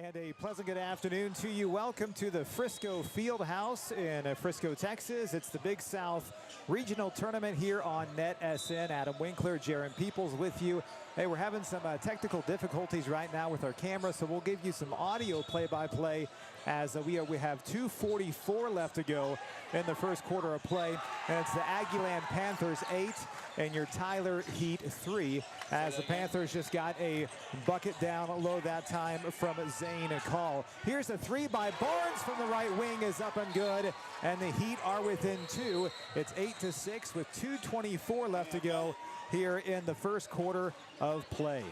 And a pleasant good afternoon to you. Welcome to the Frisco Fieldhouse in Frisco, Texas. It's the Big South Regional Tournament here on NETSN. Adam Winkler, Jaron Peoples with you. Hey, we're having some technical difficulties right now with our camera, so we'll give you some audio play-by-play as we have 2:44 left to go in the first quarter of play. And it's the Aggieland Panthers 8 and your Tyler Heat 3, as the Panthers just got a bucket down low that time from Zane Call. Here's a three by Barnes from the right wing, is up and good, and the Heat are within 2. It's 8-6 with 2:24 left to go here in the first quarter of play.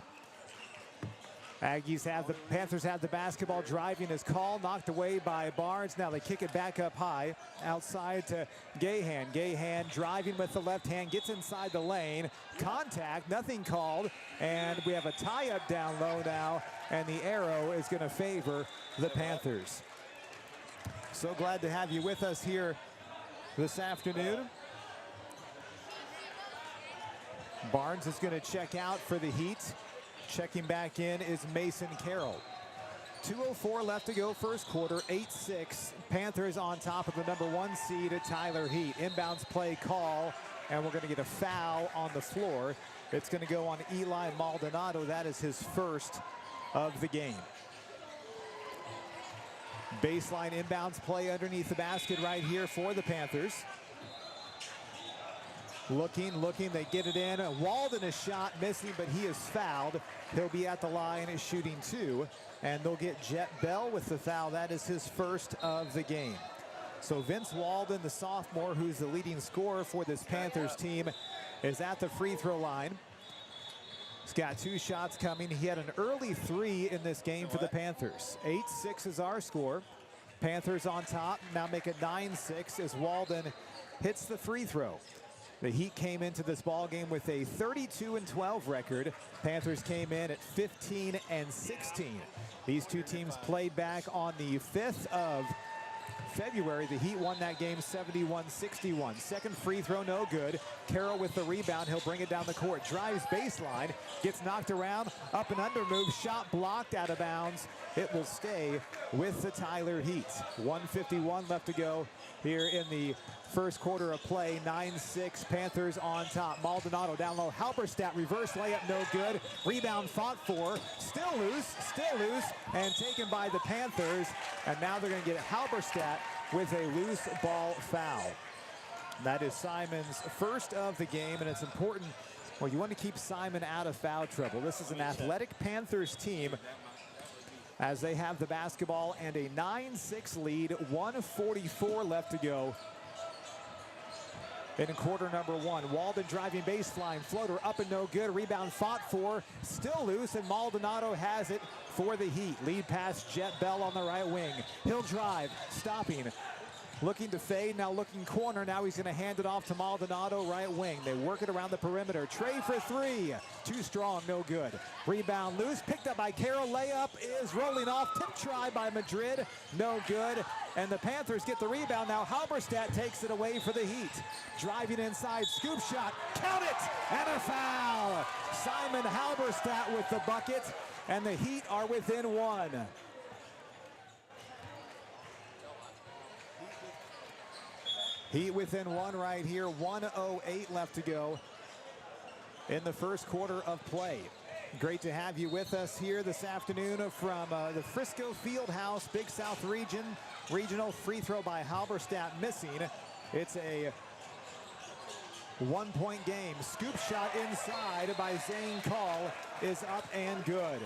Panthers have the basketball. Driving is called, knocked away by Barnes. Now they kick it back up high, outside to Gahan. Gahan driving with the left hand, gets inside the lane. Contact, nothing called, and we have a tie-up down low now, and the arrow is going to favor the Panthers. So glad to have you with us here this afternoon. Barnes is going to check out for the Heat. Checking back in is Mason Carroll. 2:04 left to go first quarter, 8-6. Panthers on top of the #1 seed at Tyler Heat. Inbounds play call, and we're going to get a foul on the floor. It's going to go on Eli Maldonado. That is his first of the game. Baseline inbounds play underneath the basket right here for the Panthers. Looking, they get it in. Walden is shot missing, but he is fouled. He'll be at the line shooting 2, and they'll get Jet Bell with the foul. That is his first of the game. So Vince Walden, the sophomore, who's the leading scorer for this Panthers team, is at the free throw line. He's got 2 shots coming. He had an early 3 in this game for the Panthers. 8-6 is our score. Panthers on top, now make it 9-6 as Walden hits the free throw. The Heat came into this ball game with a 32-12 record. Panthers came in at 15-16. These two teams played back on the 5th of February. The Heat won that game 71-61. Second free throw, no good. Carroll with the rebound. He'll bring it down the court. Drives baseline, gets knocked around, up and under move, shot blocked out of bounds. It will stay with the Tyler Heat. 1:51 left to go here in the first quarter of play. 9-6, Panthers on top. Maldonado down low. Halberstadt reverse layup, no good. Rebound fought for. Still loose, and taken by the Panthers. And now they're going to get Halberstadt with a loose ball foul. That is Simon's first of the game, and it's important. Well, you want to keep Simon out of foul trouble. This is an athletic Panthers team as they have the basketball and a 9-6 lead. 1:44 left to go in quarter #1. Walden driving baseline, floater up and no good. Rebound fought for, still loose, and Maldonado has it for the Heat. Lead pass, Jet Bell on the right wing. He'll drive, stopping, looking to fade, now looking corner. Now he's going to hand it off to Maldonado, right wing. They work it around the perimeter. Trey for 3. Too strong, no good. Rebound loose, picked up by Carroll. Layup is rolling off. Tip try by Madrid, no good. And the Panthers get the rebound. Now Halberstadt takes it away for the Heat. Driving inside, scoop shot, count it, and a foul. Simon Halberstadt with the bucket, and the Heat are within 1. Heat within 1 right here. 1:08 left to go in the first quarter of play. Great to have you with us here this afternoon from the Frisco Fieldhouse, Big South Regional. Free throw by Halberstadt missing. It's a 1-point game. Scoop shot inside by Zane Call is up and good.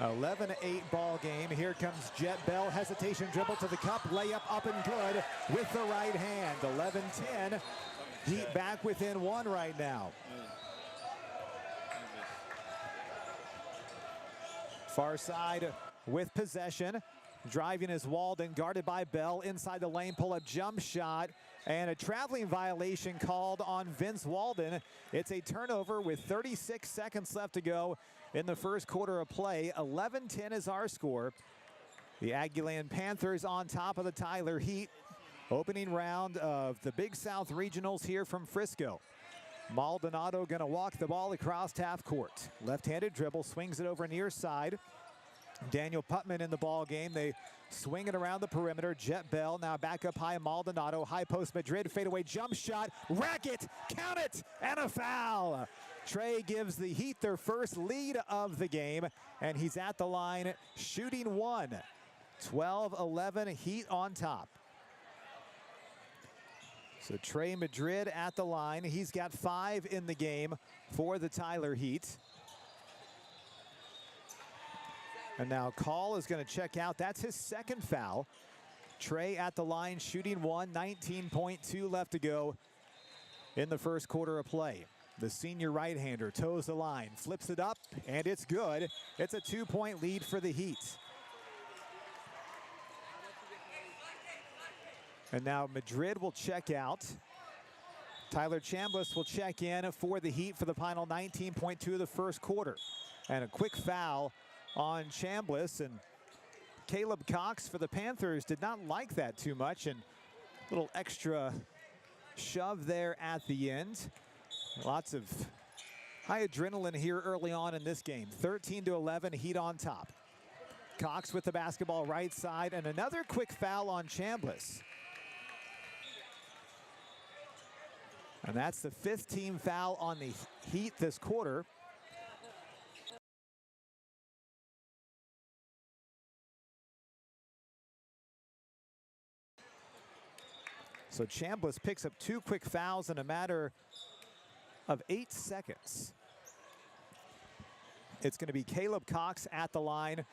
11-8 ball game. Here comes Jet Bell. Hesitation dribble to the cup. Layup up and good with the right hand. 11-10. Heat back within 1 right now. Far side with possession. Driving is Walden, guarded by Bell. Inside the lane, pull-up jump shot. And a traveling violation called on Vince Walden. It's a turnover with 36 seconds left to go in the first quarter of play. 11-10 is our score. The Aggieland Panthers on top of the Tyler Heat. Opening round of the Big South Regionals here from Frisco. Maldonado going to walk the ball across half court. Left-handed dribble, swings it over near side. Daniel Putman in the ball game. They swing it around the perimeter. Jet Bell now back up high. Maldonado, high post Madrid, fadeaway jump shot. Racket, count it, and a foul. Trey gives the Heat their first lead of the game, and he's at the line shooting one. 12-11, Heat on top. So Trey Madrid at the line. He's got 5 in the game for the Tyler Heat. And now Call is going to check out. That's his second foul. Trey at the line shooting one. 19.2 left to go in the first quarter of play. The senior right-hander toes the line, flips it up, and it's good. It's a 2-point lead for the Heat. And now Madrid will check out. Tyler Chambliss will check in for the Heat for the final 19.2 of the first quarter. And a quick foul on Chambliss, and Caleb Cox for the Panthers did not like that too much, and a little extra shove there at the end. Lots of high adrenaline here early on in this game. 13-11, Heat on top. Cox with the basketball right side, and another quick foul on Chambliss. And that's the 5th team foul on the Heat this quarter. So Chambliss picks up 2 quick fouls in a matter of 8 seconds. It's going to be Caleb Cox at the line,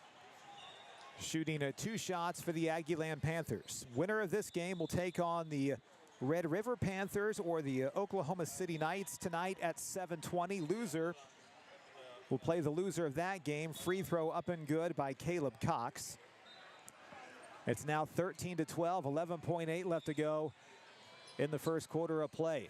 shooting 2 shots for the Aggieland Panthers. Winner of this game will take on the Red River Panthers or the Oklahoma City Knights tonight at 7:20. Loser will play the loser of that game. Free throw up and good by Caleb Cox. It's now 13-12, 11.8 left to go in the first quarter of play.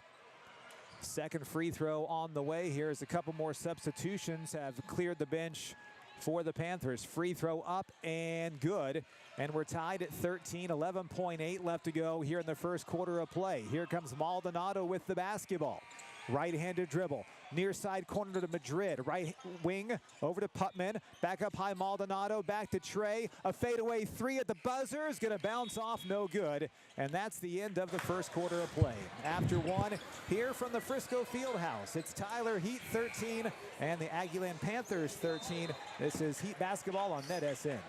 Second free throw on the way here as a couple more substitutions have cleared the bench for the Panthers. Free throw up and good. And we're tied at 13, 11.8 left to go here in the first quarter of play. Here comes Maldonado with the basketball. Right-handed dribble, near side corner to Madrid, right wing over to Putman, back up high Maldonado, back to Trey, a fadeaway 3 at the buzzer is going to bounce off, no good, and that's the end of the first quarter of play. After one, here from the Frisco Fieldhouse, it's Tyler Heat 13 and the Aggieland Panthers 13. This is Heat basketball on NETSN.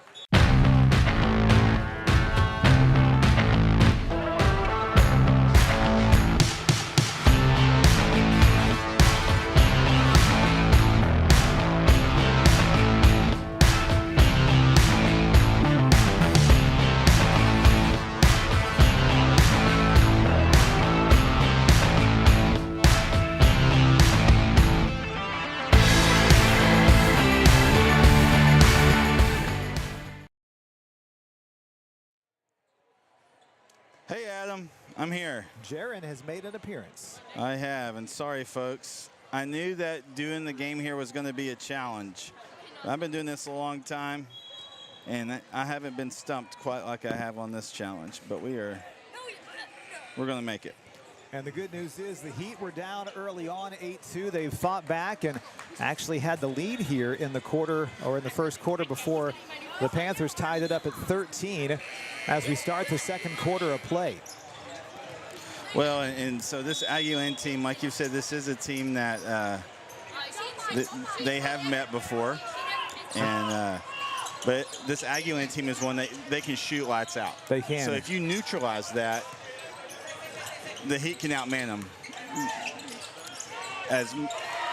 Hey Adam, I'm here. Jaron has made an appearance. I have, and sorry folks. I knew that doing the game here was going to be a challenge. I've been doing this a long time, and I haven't been stumped quite like I have on this challenge, but we're going to make it. And the good news is the Heat were down early on, 8-2. They've fought back and actually had the lead here in the quarter, or in the first quarter, before the Panthers tied it up at 13 as we start the second quarter of play. Well, and so this Aggieland team, like you said, this is a team that they have met before. And but this Aggieland team is one that they can shoot lights out. They can. So if you neutralize that, the Heat can outman them. As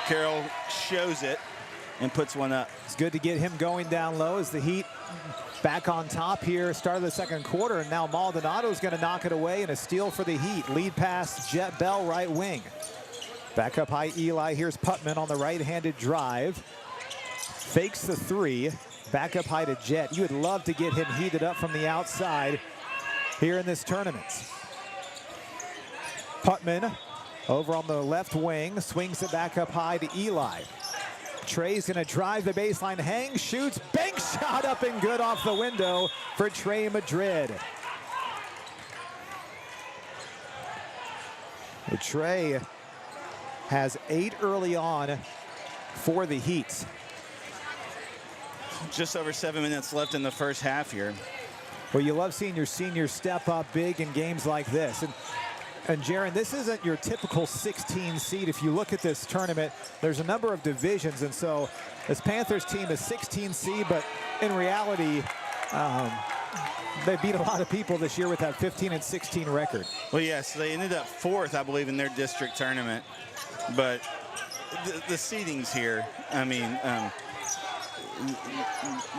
Carroll shows it and puts one up. It's good to get him going down low as the Heat back on top here, start of the second quarter, and now Maldonado's going to knock it away, and a steal for the Heat. Lead pass, Jet Bell, right wing. Back up high, Eli. Here's Putman on the right-handed drive. Fakes the 3. Back up high to Jet. You would love to get him heated up from the outside here in this tournament. Putman over on the left wing, swings it back up high to Eli. Trey's gonna drive the baseline, hang, shoots, bank shot up and good off the window for Trey Madrid. Trey has 8 early on for the Heat. just over 7 minutes left in the first half here. Well, you love seeing your seniors step up big in games like this. And Jaron, this isn't your typical 16 seed. If you look at this tournament, there's a number of divisions. And so this Panthers team is 16 seed, but in reality, they beat a lot of people this year with that 15-16 record. Well, yes, they ended up 4th, I believe, in their district tournament. But the seedings here, I mean,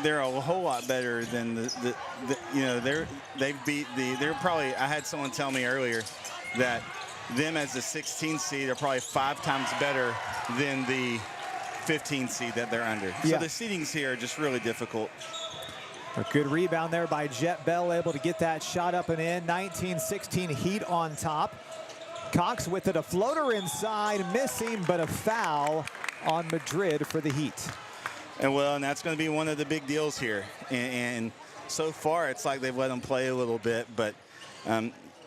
they're a whole lot better than they're probably, I had someone tell me earlier that them as the 16 seed are probably 5 times better than the 15 seed that they're under. Yeah. So the seedings here are just really difficult. A good rebound there by Jet Bell, able to get that shot up and in. 19-16 Heat on top. Cox with it, a floater inside, missing, but a foul on Madrid for the Heat. And that's going to be one of the big deals here. And so far, it's like they've let them play a little bit. But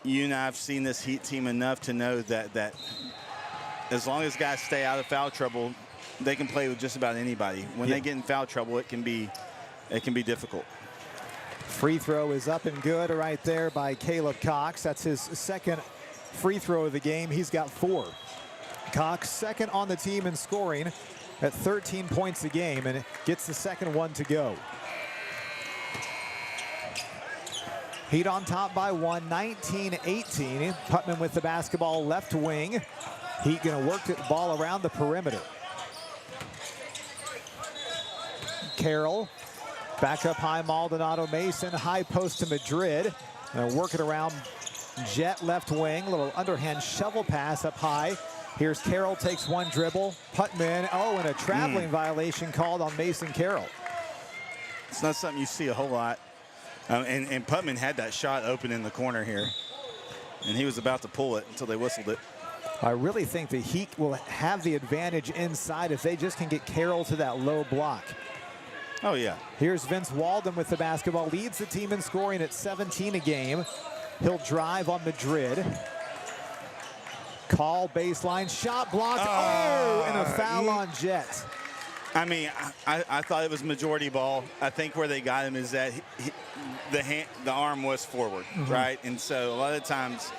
you and I have seen this Heat team enough to know that as long as guys stay out of foul trouble, they can play with just about anybody. When they get in foul trouble, it can be difficult. Free throw is up and good right there by Caleb Cox. That's his second free throw of the game. He's got 4. Cox second on the team in scoring at 13 points a game, and gets the second one to go. Heat on top by 1, 19-18. Putman with the basketball left wing. Heat going to work the ball around the perimeter. Carroll back up high, Maldonado, Mason, high post to Madrid. Work it around Jet left wing, little underhand shovel pass up high. Here's Carroll, takes one dribble. Putman, and a traveling violation called on Mason Carroll. It's not something you see a whole lot. And Putman had that shot open in the corner here. And he was about to pull it until they whistled it. I really think the Heat will have the advantage inside if they just can get Carroll to that low block. Oh, yeah. Here's Vince Walden with the basketball. Leads the team in scoring at 17 a game. He'll drive on Madrid. Call baseline, shot blocked. And a foul on Jet. I mean, I thought it was majority ball. I think where they got him is that the arm was forward, right? And so a lot of times,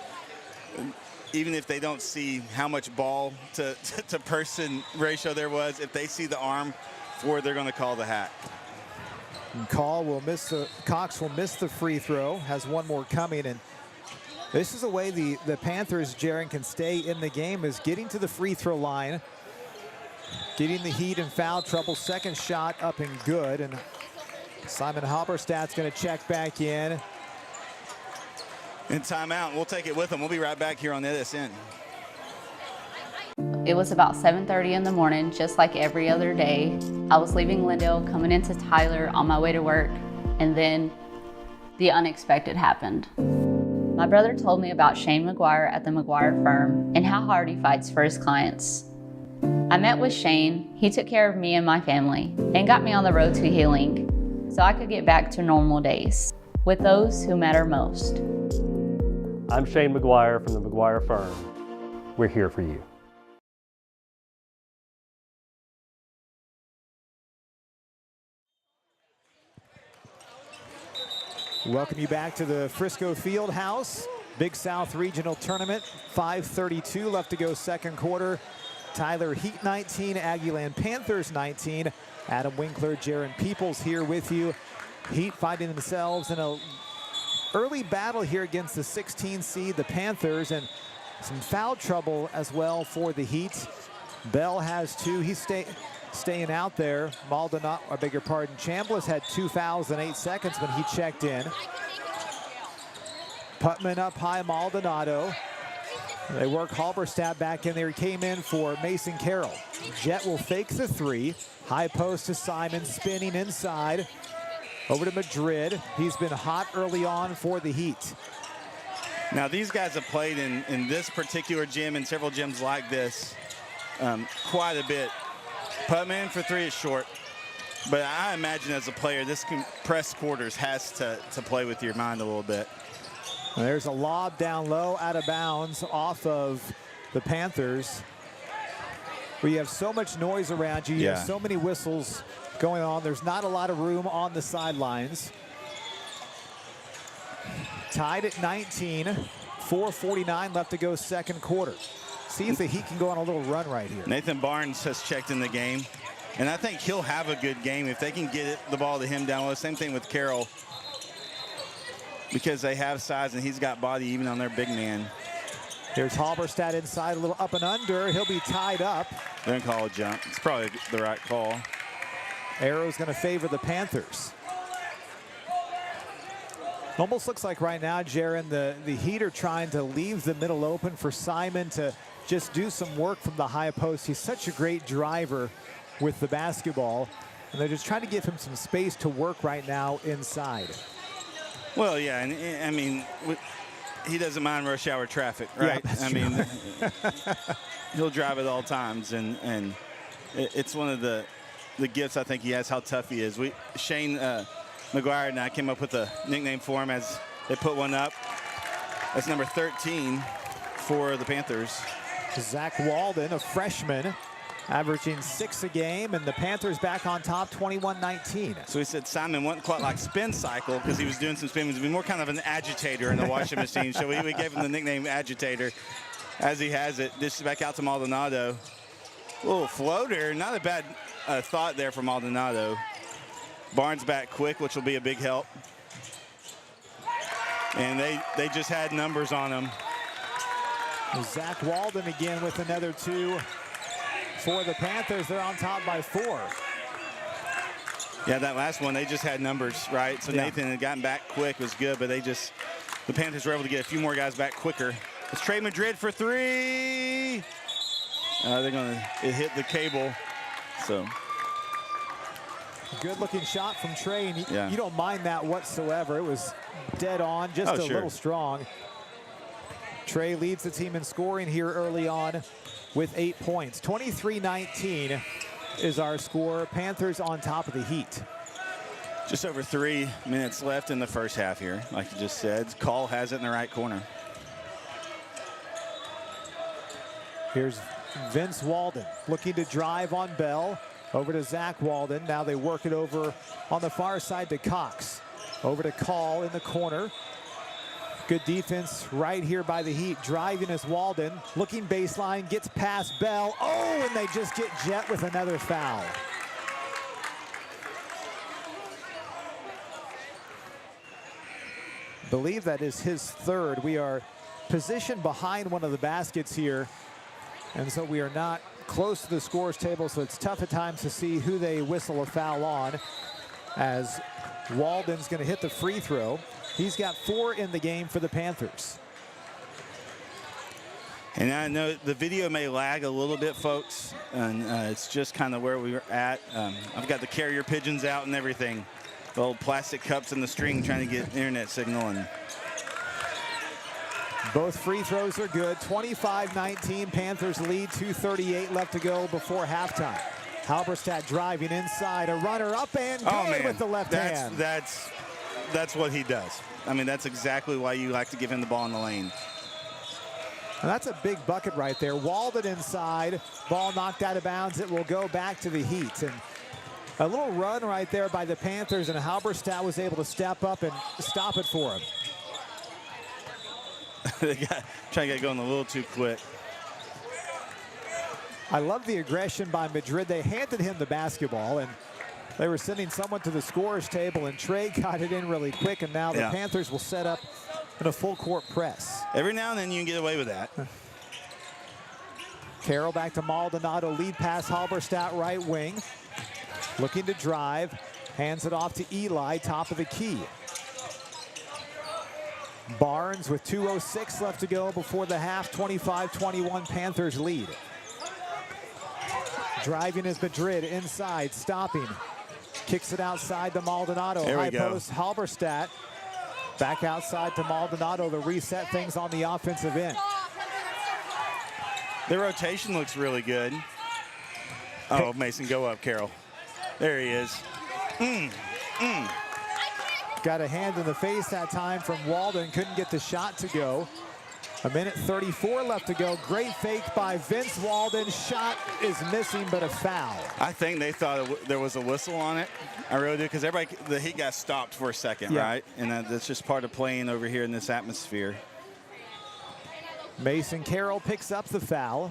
even if they don't see how much ball to person ratio there was, if they see the arm forward, they're going to call the hack. And Cox will miss the free throw, has one more coming, and this is the way the Panthers, Jaron, can stay in the game, is getting to the free throw line, getting the Heat in foul trouble. Second shot up and good, and Simon Halberstadt's going to check back in. And timeout. We'll take it with them. We'll be right back here on NETSN. It was about 7:30 in the morning, just like every other day. I was leaving Glendale, coming into Tyler on my way to work, and then the unexpected happened. My brother told me about Shane McGuire at the McGuire firm and how hard he fights for his clients. I met with Shane. He took care of me and my family and got me on the road to healing so I could get back to normal days with those who matter most. I'm Shane McGuire from the McGuire firm. We're here for you. Welcome you back to the Frisco Fieldhouse. Big South Regional Tournament. 5:32 left to go second quarter. Tyler Heat 19, Aggieland Panthers 19. Adam Winkler, Jaron Peoples here with you. Heat finding themselves in a early battle here against the 16 seed, the Panthers, and some foul trouble as well for the Heat. Bell has 2. He's staying out there. Maldonado, or bigger pardon, Chambliss had 2 fouls in 8 seconds when he checked in. Putman up high, Maldonado. They work Halberstadt back in there. He came in for Mason Carroll. Jet will fake the 3. High post to Simon, spinning inside. Over to Madrid. He's been hot early on for the Heat. Now, these guys have played in this particular gym and several gyms like this quite a bit. Putman for 3 is short. But I imagine as a player, this press quarters has to play with your mind a little bit. There's a lob down low, out of bounds, off of the Panthers. where you have so much noise around you. You Yeah. have so many whistles going on. There's not a lot of room on the sidelines. Tied at 19, 4:49 left to go second quarter. See if the Heat can go on a little run right here. Nathan Barnes has checked in the game, and I think he'll have a good game if they can get the ball to him down low. Same thing with Carroll, because they have size and he's got body even on their big man. Here's Halberstadt inside, a little up and under. He'll be tied up. They're gonna call a jump. It's probably the right call. Arrow's going to favor the Panthers. Almost looks like right now, Jaron, the Heat are trying to leave the middle open for Simon to just do some work from the high post. He's such a great driver with the basketball, and they're just trying to give him some space to work right now inside. Well, yeah, and I mean, he doesn't mind rush hour traffic, right? Yeah, I mean, he'll drive at all times, and it's one of the gifts I think he has, how tough he is. Shane McGuire and I came up with a nickname for him as they put one up. That's number 13 for the Panthers. Zach Walden, a freshman, averaging 6 a game, and the Panthers back on top 21-19. So he said Simon wasn't quite like spin cycle because he was doing some spin. He was more kind of an agitator in the washing machine. So we gave him the nickname Agitator as he has it. Dishes back out to Maldonado. Little floater, not a bad thought there from Maldonado. Barnes back quick, which will be a big help. And they just had numbers on him. Zach Walden again with another 2 for the Panthers. They're on top by 4. Yeah, that last one, they just had numbers, right? So Yeah. Nathan had gotten back quick, was good, but the Panthers were able to get a few more guys back quicker. It's Trey Madrid for 3. It hit the cable, so. Good looking shot from Trey, and Yeah. you don't mind that whatsoever. It was dead on, just a sure. little strong. Trey leads the team in scoring here early on with 8 points. 23-19 is our score. Panthers on top of the Heat. Just over 3 minutes left in the first half here, like you just said. Call has it in the right corner. Here's Vince Walden looking to drive on Bell. Over to Zach Walden. Now they work it over on the far side to Cox. Over to Call in the corner. Good defense right here by the Heat. Driving is Walden. Looking baseline, gets past Bell. Oh, and they just get Jet with another foul. Believe that is his 3rd. We are positioned behind one of the baskets here, and so we are not close to the scores table, so it's tough at times to see who they whistle a foul on, as Walden's going to hit the free throw. He's got 4 in the game for the Panthers. And I know the video may lag a little bit, folks, and it's just kind of where we were at. I've got the carrier pigeons out and everything. The old plastic cups in the string trying to get internet signal. And both free throws are good. 25-19, Panthers lead, 2:38 left to go before halftime. Halberstadt driving inside, a runner up and good with the left hand. That's what he does. I mean, that's exactly why you like to give him the ball in the lane. And that's a big bucket right there. Walden inside, ball knocked out of bounds. It will go back to the Heat. And a little run right there by the Panthers, and Halberstadt was able to step up and stop it for him. They trying to get going a little too quick. I love the aggression by Madrid. They handed him the basketball, and they were sending someone to the scorer's table, and Trey got it in really quick, and now the Panthers will set up in a full court press. Every now and then you can get away with that. Carroll back to Maldonado, lead pass, Halberstadt right wing. Looking to drive, hands it off to Eli, top of the key. Barnes with 2:06 left to go before the half, 25-21 Panthers lead. Driving is Madrid inside, stopping. Kicks it outside to Maldonado. High post, Halberstadt. Back outside to Maldonado to reset things on the offensive end. The rotation looks really good. Oh, Mason, go up, Carroll. There he is. Got a hand in the face that time from Walden. Couldn't get the shot to go. A minute 34 left to go. Great fake by Vince Walden. Shot is missing, but a foul. I think they thought there was a whistle on it. I really do, because the heat got stopped for a second, yeah. right? And that's just part of playing over here in this atmosphere. Mason Carroll picks up the foul.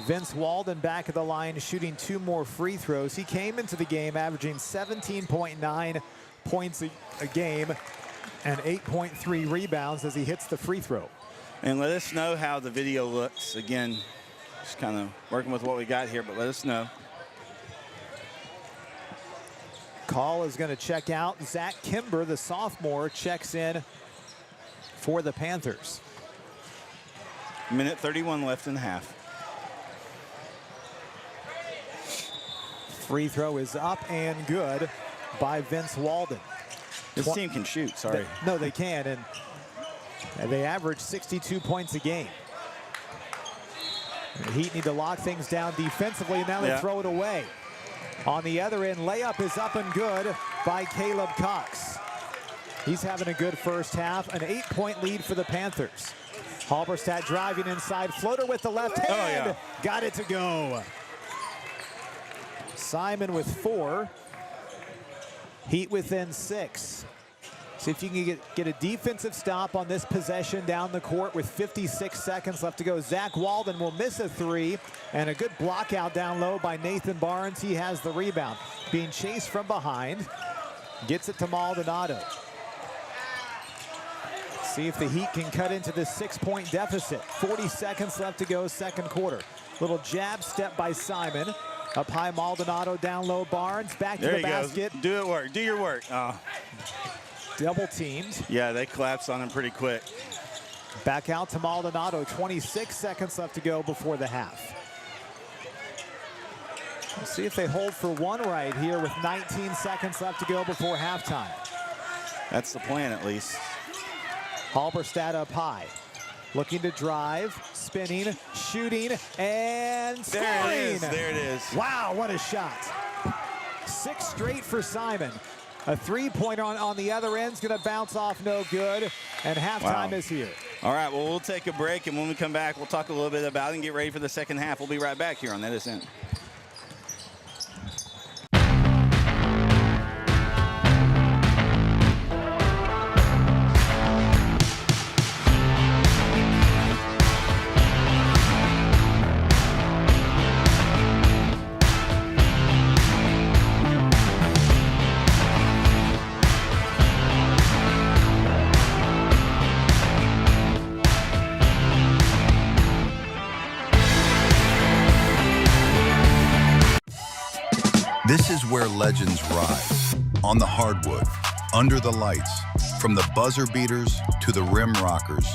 Vince Walden back at the line shooting 2 more free throws. He came into the game averaging 17.9 points a game and 8.3 rebounds as he hits the free throw. And let us know how the video looks. Again, just kind of working with what we got here, but let us know. Call is going to check out. Zach Kimber, the sophomore, checks in for the Panthers. Minute 31 left in the half. Free throw is up and good by Vince Walden. This team can shoot, sorry. No, they can, and they average 62 points a game. And the Heat need to lock things down defensively, and now they throw it away. On the other end, layup is up and good by Caleb Cox. He's having a good first half, an 8-point lead for the Panthers. Halberstadt driving inside, floater with the left hand, got it to go. Simon with 4, Heat within 6. See if you can get a defensive stop on this possession down the court with 56 seconds left to go. Zach Walden will miss a 3, and a good block out down low by Nathan Barnes. He has the rebound. Being chased from behind, gets it to Maldonado. See if the Heat can cut into this 6-point deficit. 40 seconds left to go, second quarter. Little jab step by Simon. Up high, Maldonado, down low, Barnes, back to the basket. Go. Do it work, do your work. Double teamed. Yeah, they collapsed on him pretty quick. Back out to Maldonado, 26 seconds left to go before the half. We'll see if they hold for one right here with 19 seconds left to go before halftime. That's the plan, at least. Halberstadt up high. Looking to drive, spinning, shooting, and scoring. There it is, there it is. Wow, what a shot. 6 straight for Simon. A 3-pointer on the other end is going to bounce off, no good, and halftime is here. All right, well, we'll take a break, and when we come back, we'll talk a little bit about it and get ready for the second half. We'll be right back here on NETSN. This is where legends rise, on the hardwood, under the lights. From the buzzer beaters to the rim rockers,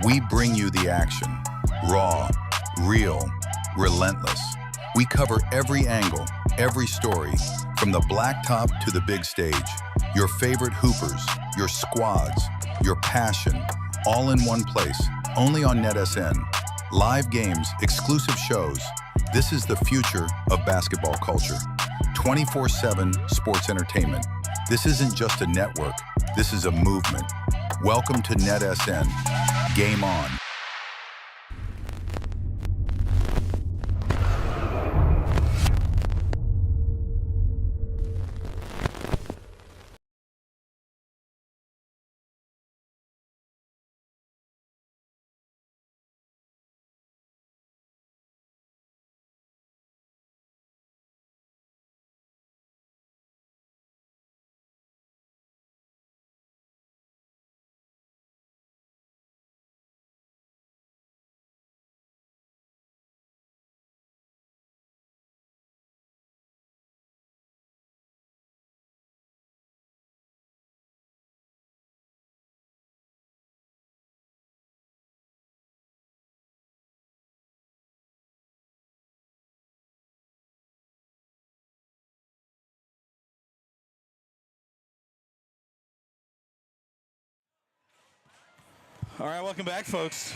we bring you the action. Raw, real, relentless. We cover every angle, every story, from the blacktop to the big stage. Your favorite hoopers, your squads, your passion, all in one place, only on NETSN. Live games, exclusive shows. This is the future of basketball culture. 24/7 sports entertainment. This isn't just a network, this is a movement. Welcome to NETSN. Game on. All right, welcome back, folks.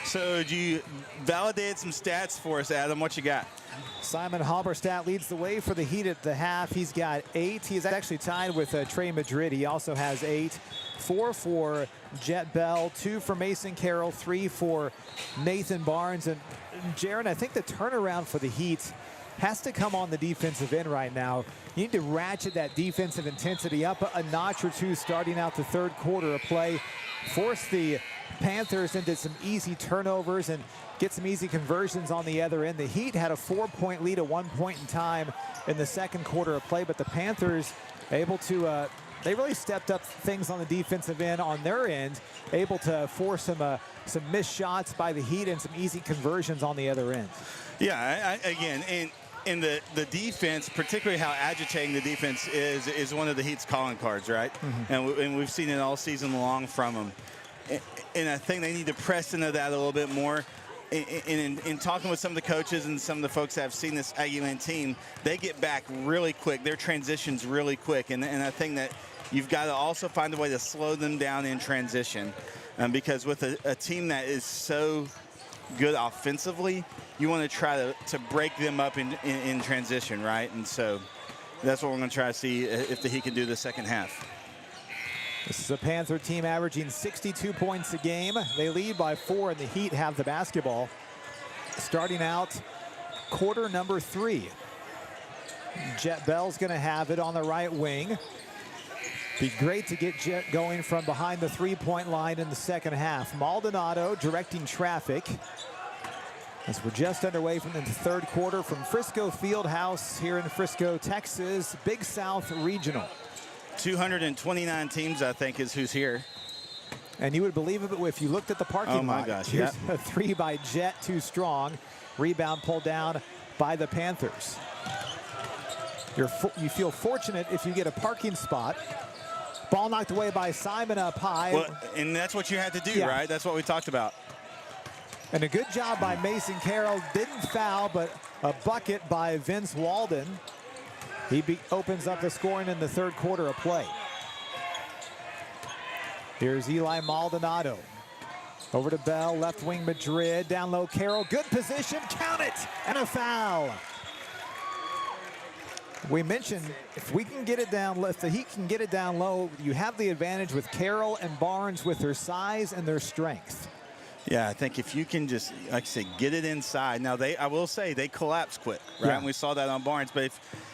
So you validated some stats for us, Adam. What you got? Simon Halberstadt leads the way for the Heat at the half. He's got 8. He's actually tied with Trey Madrid. He also has 8. 4 for Jet Bell, 2 for Mason Carroll, 3 for Nathan Barnes. And Jaron, I think the turnaround for the Heat has to come on the defensive end right now. You need to ratchet that defensive intensity up a notch or two starting out the third quarter of play. Force the Panthers into some easy turnovers and get some easy conversions on the other end. The Heat had a 4-point lead at one point in time in the second quarter of play, but the Panthers able to they really stepped up things on the defensive end on their end, able to force some missed shots by the Heat and some easy conversions on the other end. Yeah, again, in the defense, particularly how agitating the defense is one of the Heat's calling cards, right? And we've seen it all season long from them. And I think they need to press into that a little bit more. In talking with some of the coaches and some of the folks that have seen this Aggieland team, they get back really quick. Their transition's really quick. And I think that you've got to also find a way to slow them down in transition. Because with a team that is so good offensively, you want to try to break them up in transition, right? And so that's what we're going to try to see if the Heat can do the second half. This is a Panther team averaging 62 points a game. They lead by 4, and the Heat have the basketball. Starting out quarter number 3. Jet Bell's going to have it on the right wing. Be great to get Jet going from behind the three-point line in the second half. Maldonado directing traffic as we're just underway from the third quarter from Frisco Fieldhouse here in Frisco, Texas, Big South Regional. 229 teams, I think, is who's here. And you would believe it if you looked at the parking lot. Oh, my gosh, Here's a 3 by Jet, too strong. Rebound pulled down by the Panthers. You feel fortunate if you get a parking spot. Ball knocked away by Simon up high. Well, and that's what you had to do, right? That's what we talked about. And a good job by Mason Carroll. Didn't foul, but a bucket by Vince Walden. He opens up the scoring in the third quarter of play. Here's Eli Maldonado. Over to Bell, left wing Madrid, down low Carroll, good position, count it, and a foul. We mentioned if we can get it down, if the Heat can get it down low, you have the advantage with Carroll and Barnes with their size and their strength. Yeah, I think if you can just, like I say, get it inside. Now, I will say, they collapse quick, right? Yeah. And we saw that on Barnes. But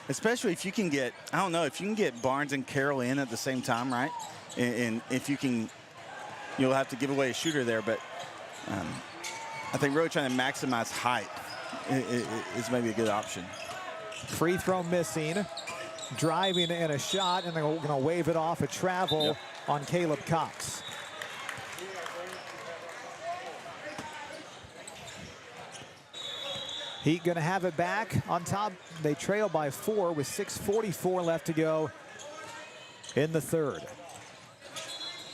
especially if you can get, I don't know, if you can get Barnes and Carroll in at the same time, right? And if you can, you'll have to give away a shooter there. But I think really trying to maximize height is maybe a good option. Free throw missing. Driving in a shot, and they're going to wave it off a travel on Caleb Cox. Heat going to have it back on top. They trail by 4 with 6:44 left to go in the third.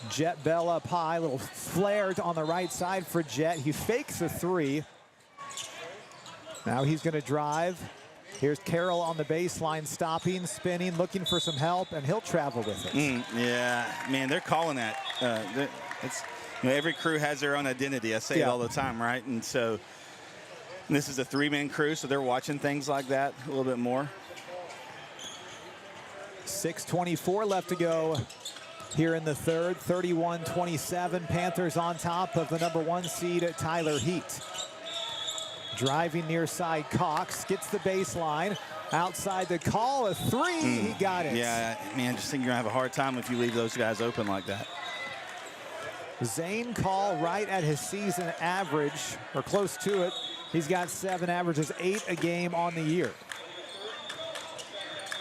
Jet Bell up high, little flare on the right side for Jet. He fakes a 3. Now he's going to drive. Here's Carroll on the baseline, stopping, spinning, looking for some help, and he'll travel with it. Yeah, man, they're calling that. It's, every crew has their own identity. I say it all the time, right? And so this is a 3-man crew, so they're watching things like that a little bit more. 6:24 left to go here in the third. 31-27. Panthers on top of the number 1 seed at Tyler Heat. Driving near side, Cox gets the baseline. Outside the call, a 3. He got it. Yeah, man, I just think you're going to have a hard time if you leave those guys open like that. Zane Call right at his season average, or close to it. He's got 7, averages 8 a game on the year.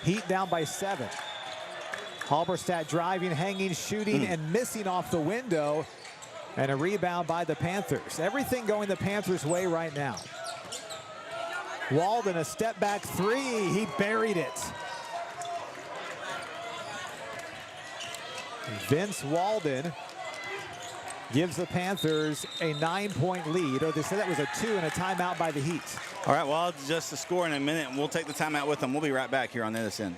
Heat down by 7. Halberstadt driving, hanging, shooting, and missing off the window. And a rebound by the Panthers. Everything going the Panthers' way right now. Walden, a step back 3. He buried it. Vince Walden gives the Panthers a 9-point lead. Or they said that was a 2 and a timeout by the Heat. All right, well, I'll adjust the score in a minute, and we'll take the timeout with them. We'll be right back here on NETSN.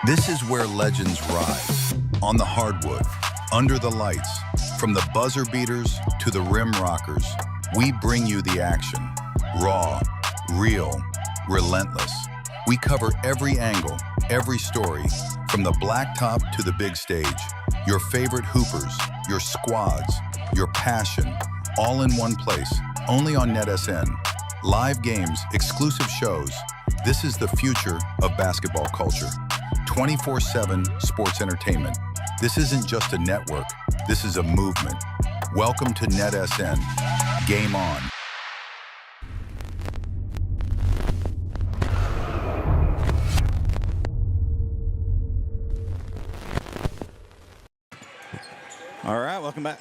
This is where legends rise. On the hardwood, under the lights, from the buzzer beaters to the rim rockers, we bring you the action. Raw, real, relentless. We cover every angle, every story, from the blacktop to the big stage. Your favorite hoopers, your squads, your passion, all in one place, only on NETSN. Live games, exclusive shows. This is the future of basketball culture. 24/7 sports entertainment. This isn't just a network, this is a movement. Welcome to NETSN. Game on. All right, welcome back.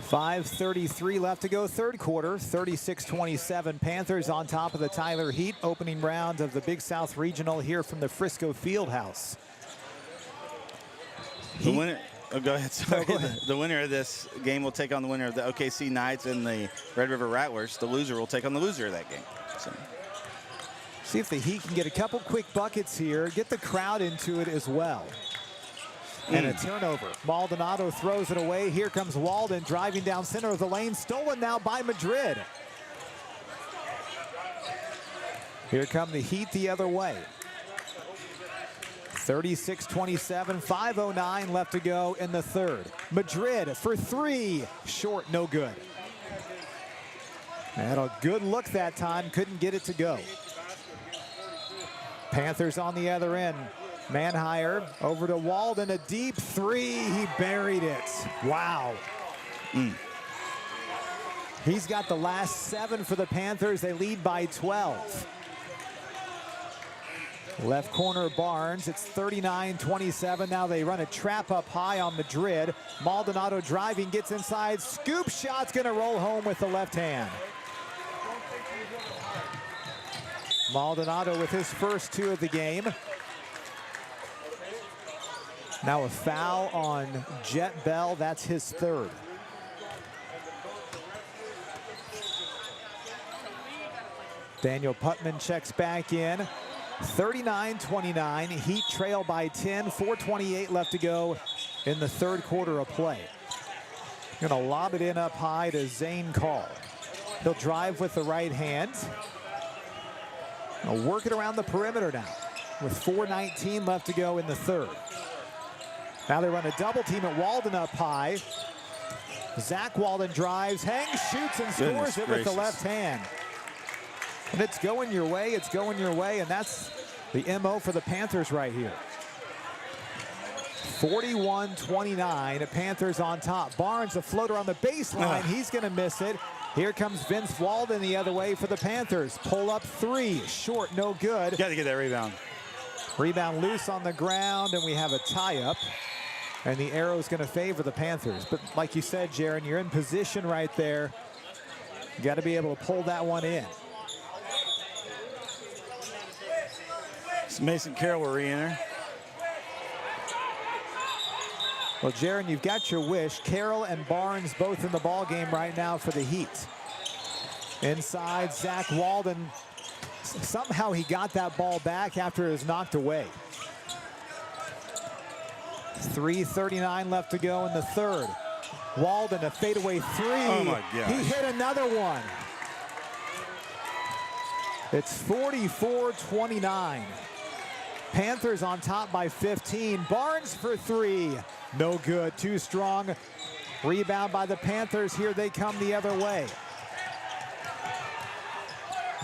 5:33 left to go, third quarter, 36-27. Panthers on top of the Tyler Heat, opening round of the Big South Regional here from the Frisco Fieldhouse. The winner, go ahead. Sorry. No, go ahead. The winner of this game will take on the winner of the OKC Knights and the Red River Rattlers. The loser will take on the loser of that game. So. See if the Heat can get a couple quick buckets here, get the crowd into it as well. And a turnover. Maldonado throws it away. Here comes Walden driving down center of the lane. Stolen now by Madrid. Here come the Heat the other way. 36-27, 5:09 left to go in the third. Madrid for three. Short, no good. Had a good look that time. Couldn't get it to go. Panthers on the other end. Manhire over to Walden, a deep three. He buried it. Wow. He's got the last 7 for the Panthers. They lead by 12. Left corner Barnes. It's 39-27. Now they run a trap up high on Madrid. Maldonado driving, gets inside. Scoop shot's going to roll home with the left hand. Maldonado with his first 2 of the game. Now a foul on Jet Bell. That's his 3rd. Daniel Putman checks back in. 39-29. Heat trail by 10. 4:28 left to go in the third quarter of play. Gonna lob it in up high to Zane Call. He'll drive with the right hand. Gonna work it around the perimeter now with 4:19 left to go in the third. Now they run a double team at Walden up high. Zach Walden drives, hangs, shoots, and scores it with the left hand. And it's going your way, it's going your way, and that's the MO for the Panthers right here. 41-29, Panthers on top. Barnes, the floater on the baseline, he's gonna miss it. Here comes Vince Walden the other way for the Panthers. Pull up 3, short, no good. Got to get that rebound. Rebound loose on the ground, and we have a tie-up. And the arrow's going to favor the Panthers. But like you said, Jaron, you're in position right there. You got to be able to pull that one in. It's Mason Carroll will re-enter. Well, Jaron, you've got your wish. Carroll and Barnes both in the ball game right now for the Heat. Inside, Zach Walden. Somehow he got that ball back after it was knocked away. 3:39 left to go in the third. Walden, a fadeaway 3. Oh my gosh. He hit another one. It's 44-29. Panthers on top by 15. Barnes for 3. No good, too strong. Rebound by the Panthers. Here they come the other way.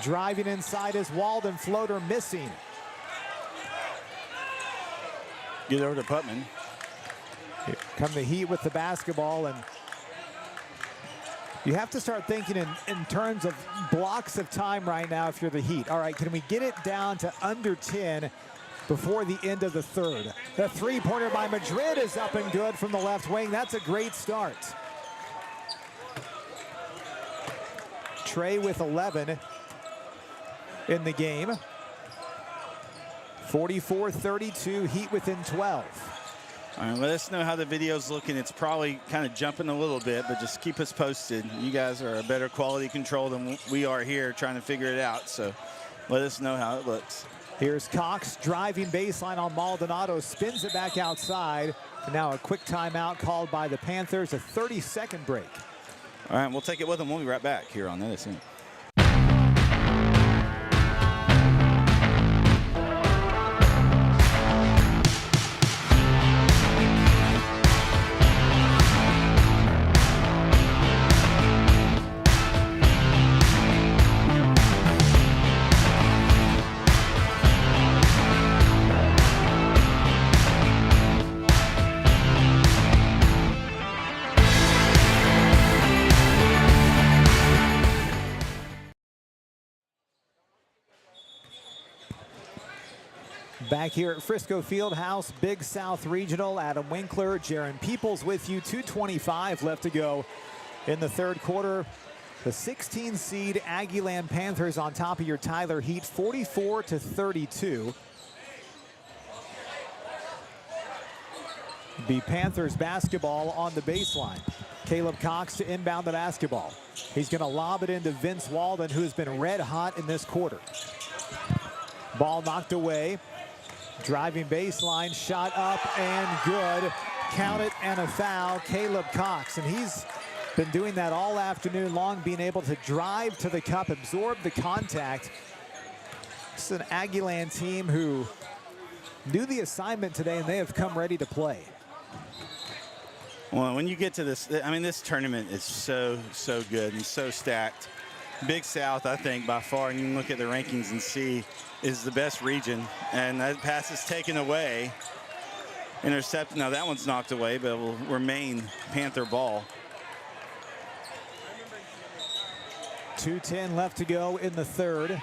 Driving inside is Walden, floater missing. Get over to Putman. Here come the Heat with the basketball, and you have to start thinking in terms of blocks of time right now if you're the Heat. All right, can we get it down to under 10 before the end of the third? The three-pointer by Madrid is up and good from the left wing. That's a great start. Trey with 11 in the game. 44-32, Heat within 12. All right, let us know how the video's looking. It's probably kind of jumping a little bit, but just keep us posted. You guys are a better quality control than we are here trying to figure it out, so let us know how it looks. Here's Cox driving baseline on Maldonado, spins it back outside. And now a quick timeout called by the Panthers, a 30-second break. All right, we'll take it with them. We'll be right back here on NETSN. Back here at Frisco Fieldhouse, Big South Regional, Adam Winkler, Jaron Peoples with you. 2:25 left to go in the third quarter. The 16 seed Aggieland Panthers on top of your Tyler Heat, 44-32. Be Panthers basketball on the baseline. Caleb Cox to inbound the basketball. He's going to lob it into Vince Walden, who has been red hot in this quarter. Ball knocked away. Driving baseline, shot up and good. Count it and a foul. Caleb Cox, and he's been doing that all afternoon long, being able to drive to the cup, absorb the contact. This is an Aggieland team who knew the assignment today, and they have come ready to play. Well, when you get to this, I mean, this tournament is so good and so stacked. Big South, I think, by far, and you can look at the rankings and see, is the best region. And that pass is taken away. Intercepted. Now that one's knocked away, but it will remain Panther ball. 2:10 left to go in the third.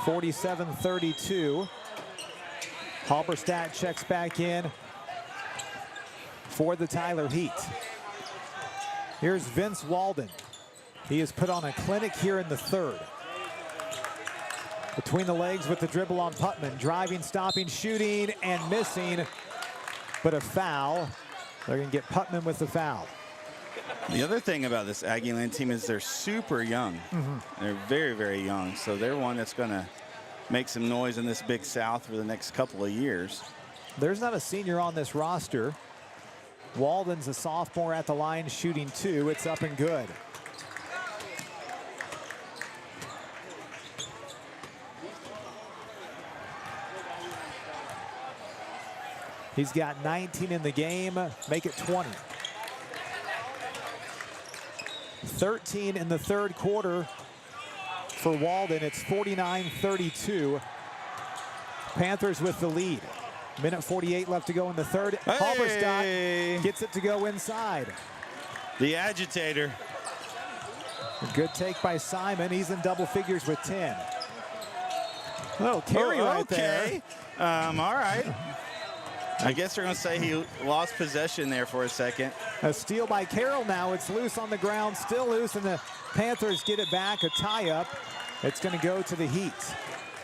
47-32. Halberstadt checks back in for the Tyler Heat. Here's Vince Walden. He has put on a clinic here in the third. Between the legs with the dribble on Putman. Driving, stopping, shooting, and missing. But a foul. They're going to get Putman with the foul. The other thing about this Aggieland team is they're super young. They're very young. So they're one that's going to make some noise in this Big South for the next couple of years. There's not a senior on this roster. Walden's a sophomore at the line, shooting two. It's up and good. He's got 19 in the game, make it 20. 13 in the third quarter for Walden. It's 49-32. Panthers with the lead. Minute 48 left to go in the third. Hey! Halberstadt gets it to go inside. The agitator. A good take by Simon. He's in double figures with 10. Little carry right there. All right. I guess they're going to say he lost possession there for a second. A steal by Carroll now. It's loose on the ground, still loose, and the Panthers get it back. A tie-up. It's going to go to the Heat.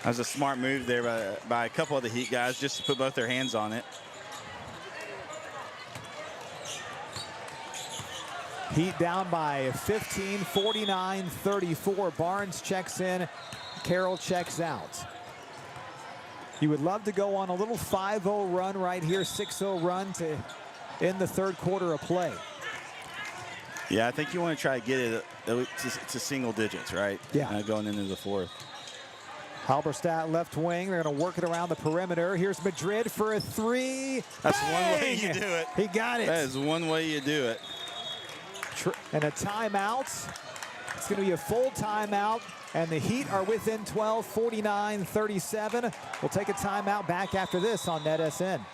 That was a smart move there by a couple of the Heat guys just to put both their hands on it. Heat down by 15, 49-34. Barnes checks in. Carroll checks out. You would love to go on a little 5-0 run right here, 6-0 run to end the third quarter of play. Yeah, I think you want to try to get it to single digits, right? Yeah. Going into the fourth. Halberstadt left wing. They're going to work it around the perimeter. Here's Madrid for a three. That's Bang! one way you do it. He got it. That is one way you do it. And a timeout. It's going to be a full timeout. And the Heat are within 12, 49-37. We'll take a timeout. Back after this on NETSN.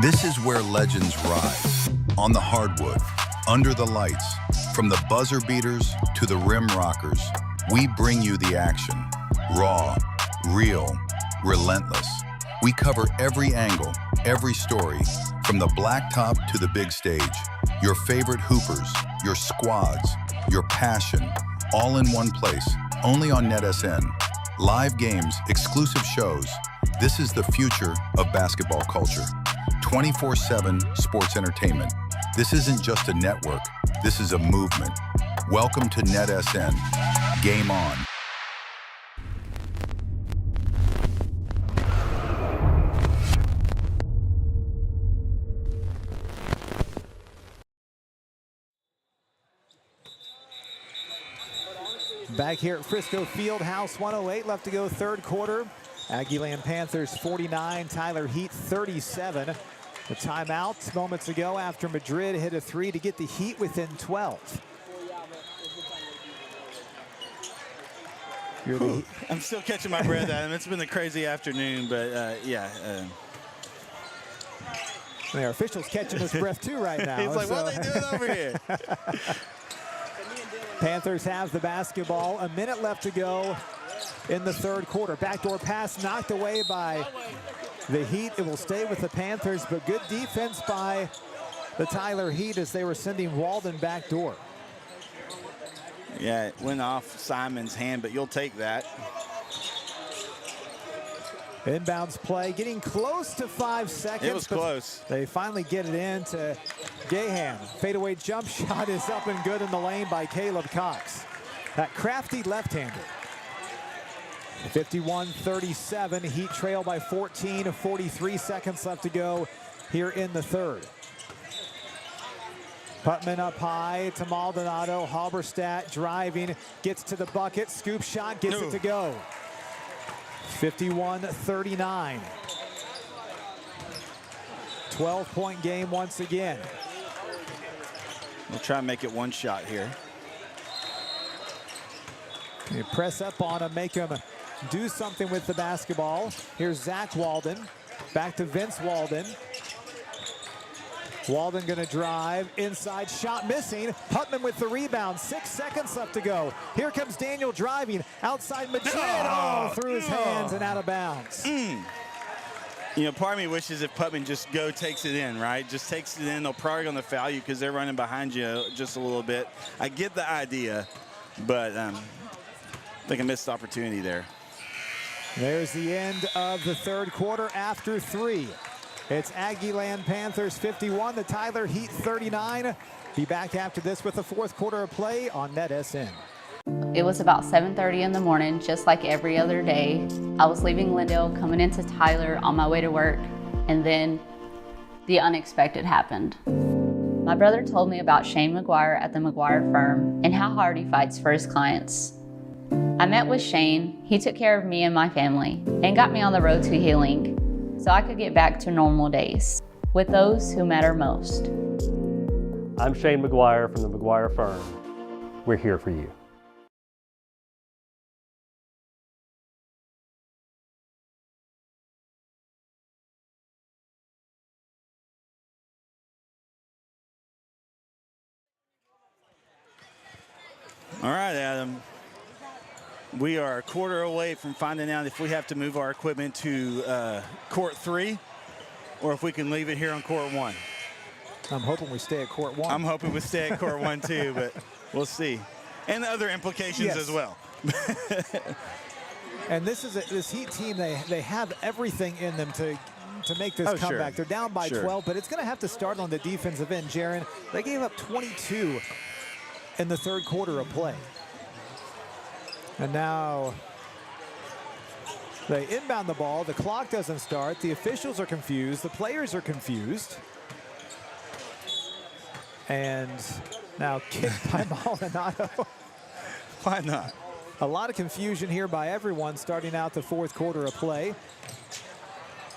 This is where legends rise. On the hardwood, under the lights, from the buzzer beaters to the rim rockers, we bring you the action. Raw, real, relentless. We cover every angle, every story, from the blacktop to the big stage. Your favorite hoopers, your squads, your passion, all in one place, only on NETSN. Live games, exclusive shows. This is the future of basketball culture. 24/7 sports entertainment. This isn't just a network, this is a movement. Welcome to NETSN. Game on. Back here at Frisco Fieldhouse, 1:08 left to go, third quarter. Aggieland Panthers 49, Tyler Heat 37. The timeout moments ago after Madrid hit a three to get the Heat within 12. I'm still catching my breath, Adam. It's been a crazy afternoon, but yeah. The official's catching his breath too right now. He's like, what are they doing over here? Panthers have the basketball. A minute left to go in the third quarter. Backdoor pass knocked away by the Heat. It will stay with the Panthers, but good defense by the Tyler Heat as they were sending Walden backdoor. Yeah, it went off Simon's hand, but you'll take that. Inbounds play, getting close to 5 seconds. It was close. They finally get it in to Gahan. Fadeaway jump shot is up and good in the lane by Caleb Cox. That crafty left-hander. 51-37, Heat trail by 14, 43 seconds left to go here in the third. Putman up high to Maldonado. Halberstadt driving, gets to the bucket. Scoop shot, gets it to go. 51-39. 12-point game once again. We'll try and make it one shot here. You press up on him, make him do something with the basketball. Here's Zach Walden. Back to Vince Walden. Walden gonna drive, inside shot missing. Putman with the rebound, 6 seconds left to go. Here comes Daniel driving, outside Madrid, through his hands and out of bounds. You know, part of me wishes if Putman just takes it in, right? Just takes it in, they'll probably gonna foul you because they're running behind you just a little bit. I get the idea, but I think I missed the opportunity there. There's the end of the third quarter after 3. It's Aggieland Panthers 51, the Tyler Heat 39. Be back after this with the fourth quarter of play on NETSN. It was about 7:30 in the morning, just like every other day. I was leaving Glendale, coming into Tyler on my way to work, and then the unexpected happened. My brother told me about Shane McGuire at the McGuire firm and how hard he fights for his clients. I met with Shane. He took care of me and my family and got me on the road to healing so I could get back to normal days with those who matter most. I'm Shane McGuire from the McGuire firm. We're here for you. All right, Adam. We are a quarter away from finding out if we have to move our equipment to court 3 or if we can leave it here on court 1. I'm hoping we stay at court 1. I'm hoping we stay at court 1 too, but we'll see. And other implications as well. And this is this Heat team, they have everything in them to make this comeback. They're down by 12, but it's going to have to start on the defensive end, Jaron. They gave up 22 in the third quarter of play. And now they inbound the ball. The clock doesn't start. The officials are confused. The players are confused. And now kicked by Maldonado. Why not? A lot of confusion here by everyone starting out the fourth quarter of play.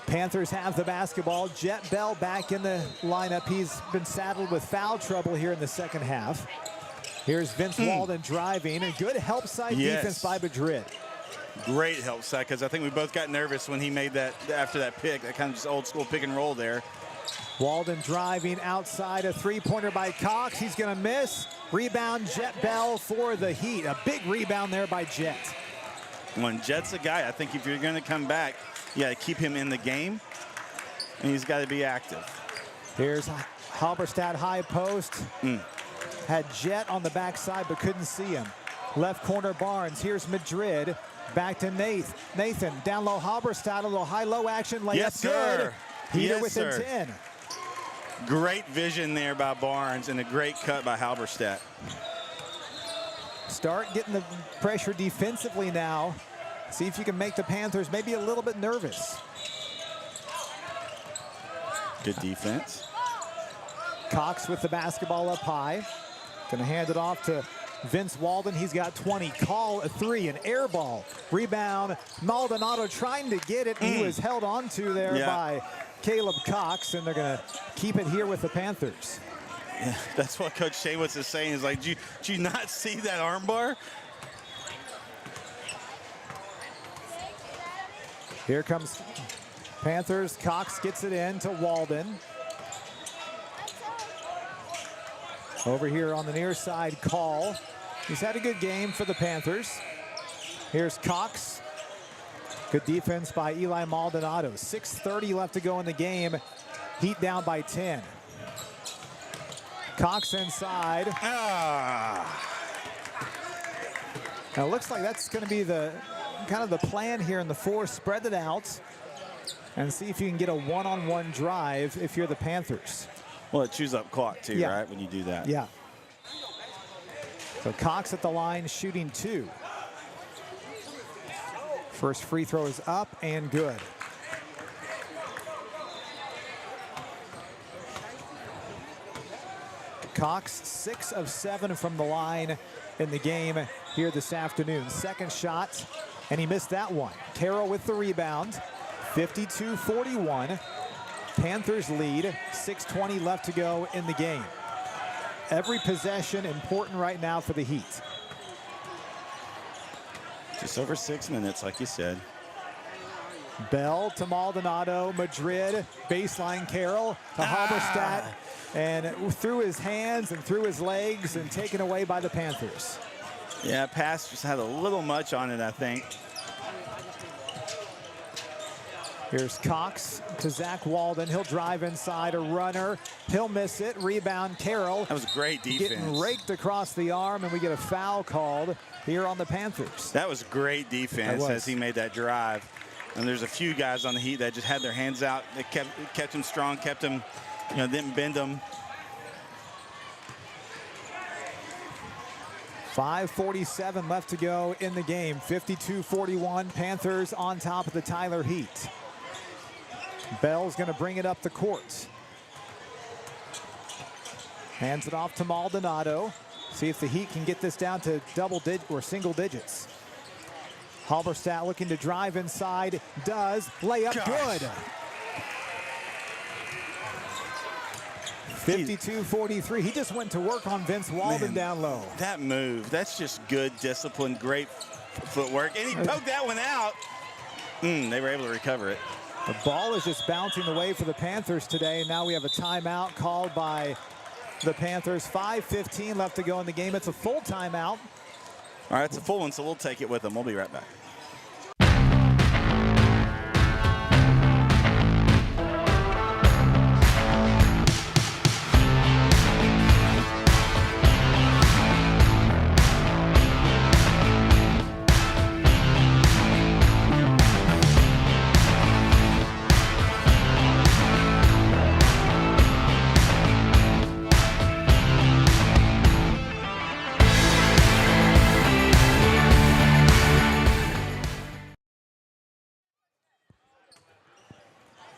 Panthers have the basketball. Jet Bell back in the lineup. He's been saddled with foul trouble here in the second half. Here's Vince Walden driving. A good help side defense by Madrid. Great help side, because I think we both got nervous when he made that after that pick, that kind of just old school pick and roll there. Walden driving outside, a three-pointer by Cox. He's going to miss. Rebound, Jet Bell for the Heat. A big rebound there by Jet. When Jet's a guy, I think if you're going to come back, you got to keep him in the game, and he's got to be active. Here's Halberstadt high post. Had Jet on the backside but couldn't see him. Left corner Barnes. Here's Madrid. Back to Nathan. Down low Halberstadt. A little high-low action. Layup good. Heater within 10. Great vision there by Barnes and a great cut by Halberstadt. Start getting the pressure defensively now. See if you can make the Panthers maybe a little bit nervous. Good defense. Cox with the basketball up high. Gonna hand it off to Vince Walden. He's got 20. Call a 3, an air ball. Rebound. Maldonado trying to get it. He was held onto there by Caleb Cox, and they're gonna keep it here with the Panthers. Yeah, that's what Coach Shaywitz is saying. Is like, did you not see that arm bar? Here comes Panthers. Cox gets it in to Walden. Over here on the near side, Call. He's had a good game for the Panthers. Here's Cox. Good defense by Eli Maldonado. 6:30 left to go in the game. Heat down by 10. Cox inside. Now it looks like that's going to be the kind of the plan here in the fourth. Spread it out and see if you can get a one-on-one drive if you're the Panthers. Well, it chews up clock too, Yeah. right, when you do that. Yeah. So Cox at the line shooting 2. First free throw is up and good. Cox 6 of 7 from the line in the game here this afternoon. Second shot, and he missed that one. Carroll with the rebound, 52-41. Panthers lead, 6:20 left to go in the game. Every possession important right now for the Heat. Just over 6 minutes, like you said. Bell to Maldonado, Madrid, baseline Carroll to Halberstadt, and through his hands and through his legs and taken away by the Panthers. Yeah, pass just had a little much on it, I think. Here's Cox to Zach Walden. He'll drive inside, a runner. He'll miss it. Rebound, Carroll. That was great defense. Getting raked across the arm, and we get a foul called here on the Panthers. That was great defense as he made that drive. And there's a few guys on the Heat that just had their hands out. They kept him strong, kept him, didn't bend him. 5:47 left to go in the game. 52-41, Panthers on top of the Tyler Heat. Bell's going to bring it up the court. Hands it off to Maldonado. See if the Heat can get this down to single digits. Halberstadt looking to drive inside. Does. Layup good. 52-43. He just went to work on Vince Walden down low. That move, that's just good discipline, great footwork. And he poked that one out. They were able to recover it. The ball is just bouncing away for the Panthers today. And now we have a timeout called by the Panthers. 5:15 left to go in the game. It's a full timeout. All right, it's a full one, so we'll take it with them. We'll be right back.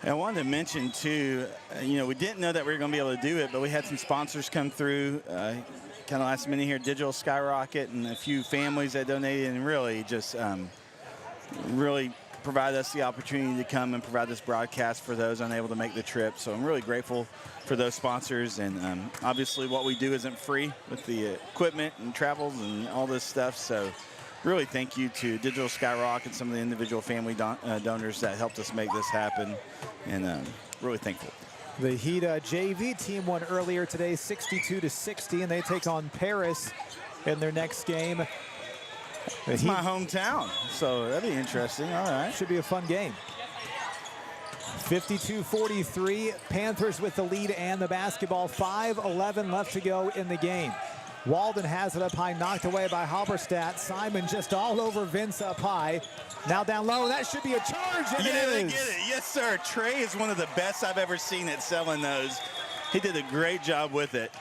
I wanted to mention, too, we didn't know that we were going to be able to do it, but we had some sponsors come through, kind of last minute here, Digital Skyrocket, and a few families that donated, and really just really provided us the opportunity to come and provide this broadcast for those unable to make the trip. So I'm really grateful for those sponsors, and obviously what we do isn't free with the equipment and travels and all this stuff. So really thank you to Digital Skyrock and some of the individual family donors that helped us make this happen, and really thankful. The Heat JV team won earlier today, 62-60, and they take on Paris in their next game. It's my hometown, so that'd be interesting. All right. Should be a fun game. 52-43, Panthers with the lead and the basketball. 5:11 left to go in the game. Walden has it up high, knocked away by Halberstadt. Simon just all over Vince up high. Now down low, that should be a charge, and yeah, it they is. get it. Yes, sir. Trey is one of the best I've ever seen at selling those. He did a great job with it.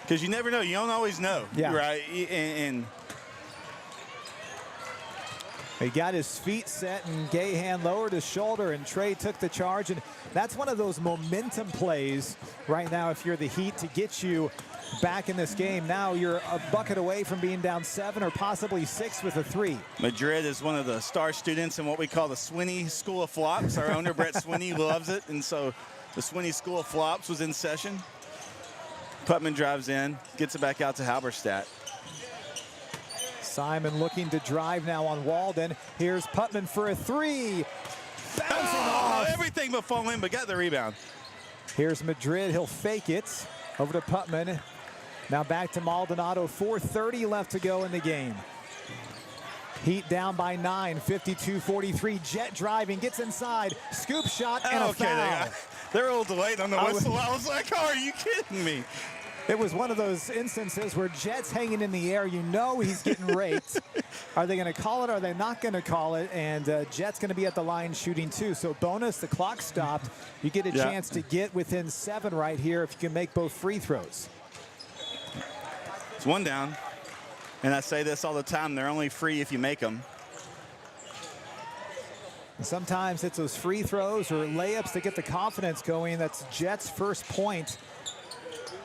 Because you never know. You don't always know, right? And he got his feet set, and Gahan lowered his shoulder, and Trey took the charge. And that's one of those momentum plays right now if you're the Heat to get you back in this game. Now you're a bucket away from being down 7 or possibly 6 with a 3. Madrid is one of the star students in what we call the Swinney School of Flops. Our owner, Brett Swinney, loves it. And so the Swinney School of Flops was in session. Putman drives in, gets it back out to Halberstadt. Simon looking to drive now on Walden. Here's Putman for a 3. Bouncing off. Everything but fall in, but got the rebound. Here's Madrid. He'll fake it. Over to Putman. Now back to Maldonado. 4:30 left to go in the game. Heat down by 9, 52-43. Jet driving, gets inside, scoop shot, and a foul. They're all delayed on the whistle. I was like, oh, are you kidding me? It was one of those instances where Jet's hanging in the air. You know he's getting raked. Are they going to call it? Or are they not going to call it? And Jet's going to be at the line shooting 2. So bonus, the clock stopped. You get a chance to get within 7 right here if you can make both free throws. It's 1 down. And I say this all the time. They're only free if you make them. And sometimes it's those free throws or layups that get the confidence going. That's Jet's first point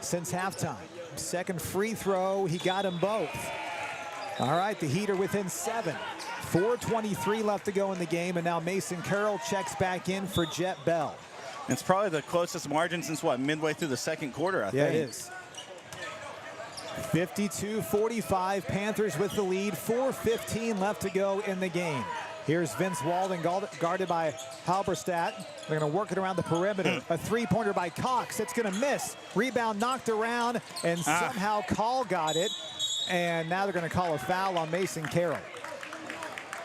since halftime. Second free throw, he got them both. All right, the Heat are within 7. 4:23 left to go in the game, and now Mason Carroll checks back in for Jet Bell. It's probably the closest margin since, what, midway through the second quarter, I think. Yeah, it is. 52-45, Panthers with the lead. 4:15 left to go in the game. Here's Vince Walden guarded by Halberstadt. They're going to work it around the perimeter. A three-pointer by Cox. It's going to miss. Rebound knocked around, and somehow Call got it. And now they're going to call a foul on Mason Carroll.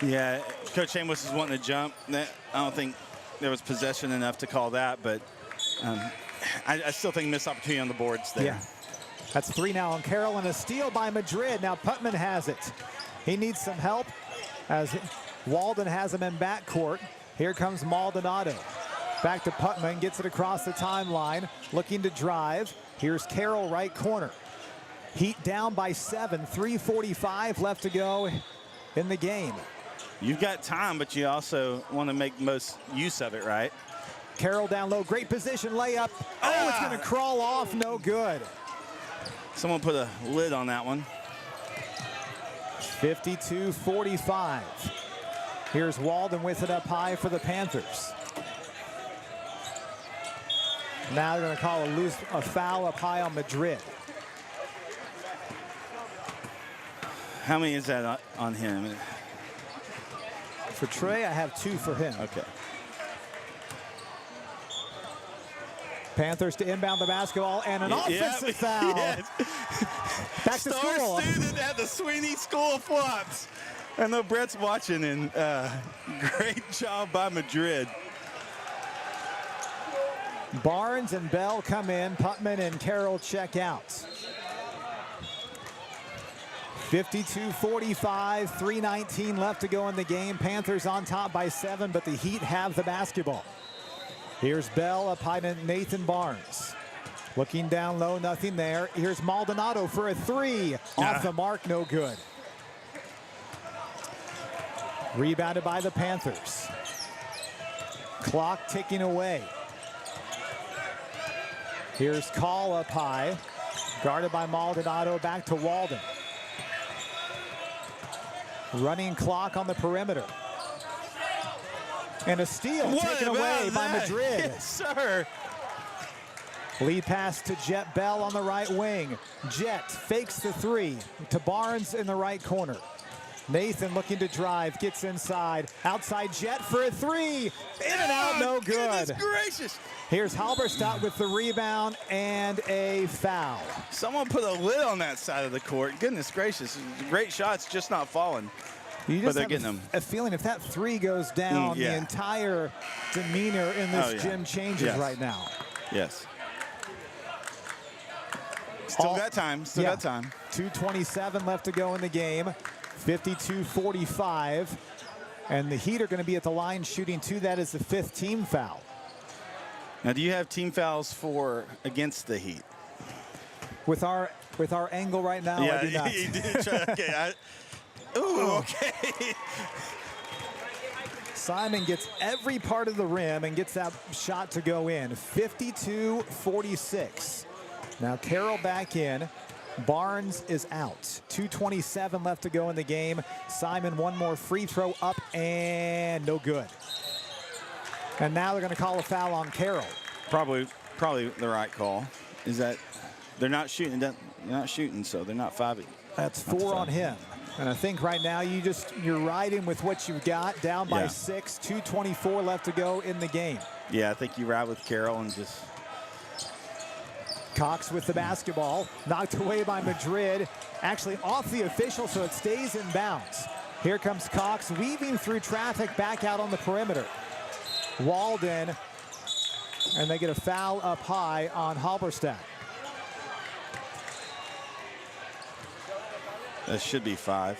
Yeah, Coach Amos is wanting to jump. I don't think there was possession enough to call that, but I still think missed opportunity on the boards there. Yeah. That's 3 now on Carroll, and a steal by Madrid. Now Putman has it. He needs some help as Walden has him in backcourt. Here comes Maldonado. Back to Putman, gets it across the timeline, looking to drive. Here's Carroll, right corner. Heat down by 7, 3:45 left to go in the game. You've got time, but you also want to make most use of it, right? Carroll down low, great position, layup. Oh, it's going to crawl off, no good. Someone put a lid on that one. 52-45. Here's Walden with it up high for the Panthers. Now they're going to call a foul up high on Madrid. How many is that on him? For Trey, I have 2 for him. Okay. Panthers to inbound the basketball and an offensive foul. Yes. Back to school. Star student at the Sweeney School of Flops. I know Brett's watching, and great job by Madrid. Barnes and Bell come in. Putman and Carroll check out. 52-45, 3:19 left to go in the game. Panthers on top by 7, but the Heat have the basketball. Here's Bell up high to Nathan Barnes. Looking down low, nothing there. Here's Maldonado for a 3. Off the mark, no good. Rebounded by the Panthers. Clock ticking away. Here's Call up high. Guarded by Maldonado, back to Walden. Running clock on the perimeter. And a steal taken away by Madrid. Yes, sir. Lead pass to Jet Bell on the right wing. Jet fakes the 3 to Barnes in the right corner. Nathan looking to drive, gets inside. Outside Jet for a 3. In and out, no good. Goodness gracious. Here's Halberstadt with the rebound and a foul. Someone put a lid on that side of the court. Goodness gracious. Great shots, just not falling. You but just they're have getting them. a feeling if that 3 goes down, the entire demeanor in this gym changes right now. Yes. Still got time. Still got time. 2:27 left to go in the game. 52-45. And the Heat are going to be at the line shooting 2. That is the 5th team foul. Now, do you have team fouls for against the Heat? With our angle right now, I do not. You did try. Okay. Okay. Simon gets every part of the rim and gets that shot to go in. 52-46. Now Carroll back in. Barnes is out. 2:27 left to go in the game. Simon, one more free throw up and no good. And now they're going to call a foul on Carroll. Probably the right call. Is that they're not shooting? They're not shooting, so they're not 5. That's 4 on him. And I think right now you're riding with what you've got. Down by 6. 2:24 left to go in the game. Yeah, I think you ride with Carroll and just. Cox with the basketball, knocked away by Madrid. Actually off the official, so it stays in bounds. Here comes Cox weaving through traffic back out on the perimeter. Walden, and they get a foul up high on Halberstadt. That should be 5.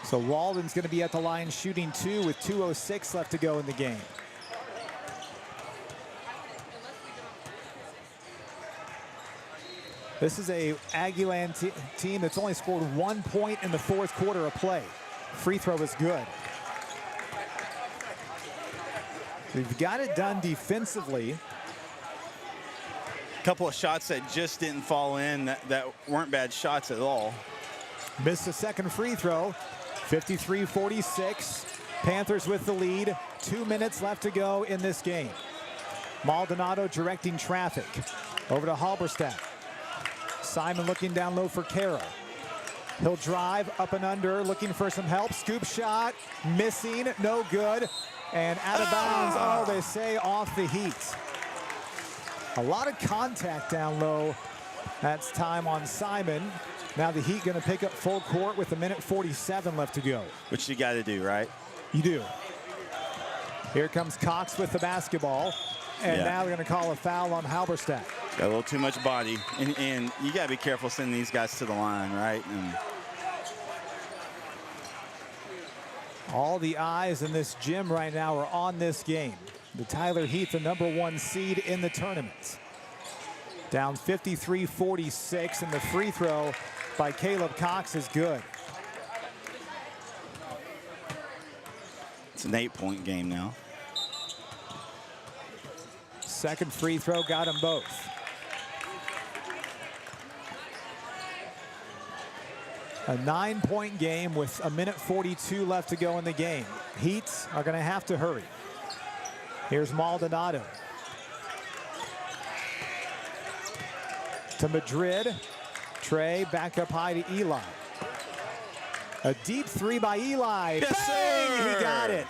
So Walden's going to be at the line shooting 2 with 2:06 left to go in the game. This is a Aggieland team that's only scored 1 point in the 4th quarter of play. Free throw is good. We've got it done defensively. A couple of shots that just didn't fall in that weren't bad shots at all. Missed a second free throw. 53-46. Panthers with the lead. 2 minutes left to go in this game. Maldonado directing traffic. Over to Halberstadt. Simon looking down low for Carroll. He'll drive up and under, looking for some help. Scoop shot, missing, no good. And out of bounds, oh, they say off the Heat. A lot of contact down low. That's time on Simon. Now the Heat going to pick up full court with 1:47 left to go. Which you got to do, right? You do. Here comes Cox with the basketball. And now they're going to call a foul on Halberstadt. Got a little too much body. And you got to be careful sending these guys to the line, right? And all the eyes in this gym right now are on this game. The Tyler Heat, the #1 seed in the tournament. Down 53-46, and the free throw by Caleb Cox is good. It's an 8-point game now. Second free throw got them both. A 9-point game with 1:42 left to go in the game. Heat are going to have to hurry. Here's Maldonado. To Madrid. Trey back up high to Eli. A deep 3 by Eli. Yes, Bang! sir! He got it.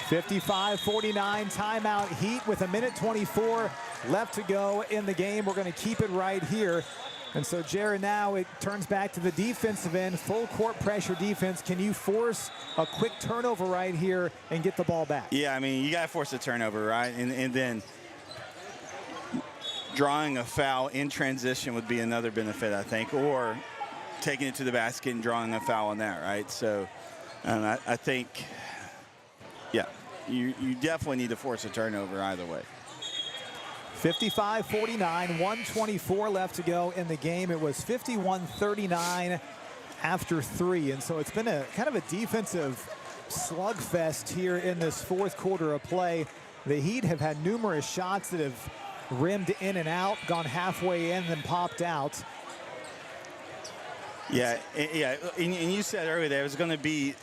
55-49 timeout. Heat with 1:24 left to go in the game. We're going to keep it right here. And so, Jared, now it turns back to the defensive end, full court pressure defense. Can you force a quick turnover right here and get the ball back? Yeah, I mean, you got to force a turnover, right? And then drawing a foul in transition would be another benefit, I think, or taking it to the basket and drawing a foul on that, right? So I think, yeah, you definitely need to force a turnover either way. 55-49, 1:24 left to go in the game. It was 51-39 after 3, and so it's been a kind of a defensive slugfest here in this 4th quarter of play. The Heat have had numerous shots that have rimmed in and out, gone halfway in, then popped out. Yeah, and you said earlier that it was going to be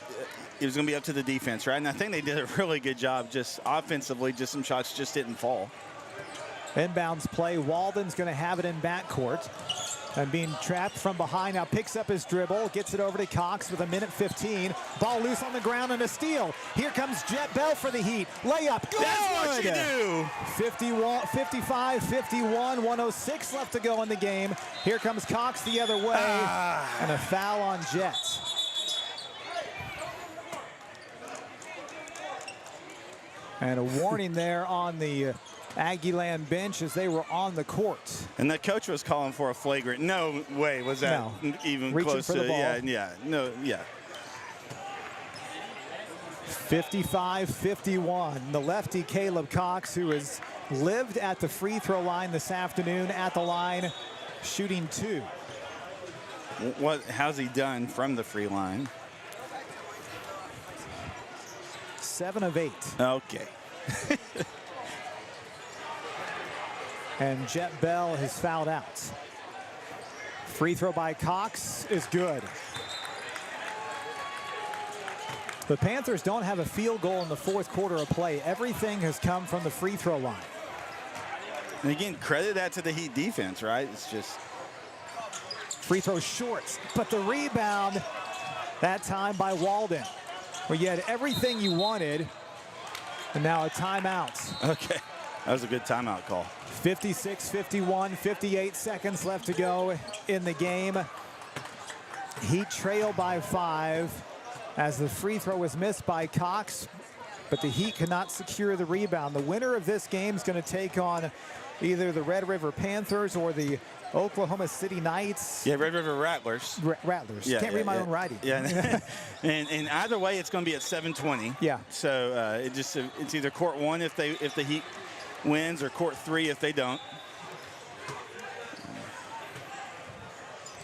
up to the defense, right? And I think they did a really good job just offensively. Just some shots just didn't fall. Inbounds play. Walden's going to have it in backcourt. And being trapped from behind, now picks up his dribble, gets it over to Cox with 1:15. Ball loose on the ground and a steal. Here comes Jet Bell for the Heat. Layup, good! That's what you do! 55-51, 1:06 left to go in the game. Here comes Cox the other way, and a foul on Jet. And a warning there on the Aggieland bench as they were on the court. And the coach was calling for a flagrant. No way was that even Reaching close for to the ball. Yeah. 55-51. The lefty Caleb Cox, who has lived at the free throw line this afternoon, at the line shooting 2. How's he done from the free line? 7 of 8. Okay. And Jet Bell has fouled out. Free throw by Cox is good. The Panthers don't have a field goal in the 4th quarter of play. Everything has come from the free throw line. And again, credit that to the Heat defense, right? It's just free throw short, but the rebound that time by Walden. Well, you had everything you wanted, and now a timeout. okay. That was a good timeout call. 56-51, 58 seconds left to go in the game. Heat trail by 5 as the free throw was missed by Cox, but the Heat could not secure the rebound. The winner of this game is going to take on either the Red River Panthers or the Oklahoma City Knights. Yeah, Red River Rattlers. Rattlers. Yeah, Can't read my own writing. Yeah, and either way, it's going to be at 7:20. Yeah. So it's either court 1 if the Heat wins, or court 3 if they don't.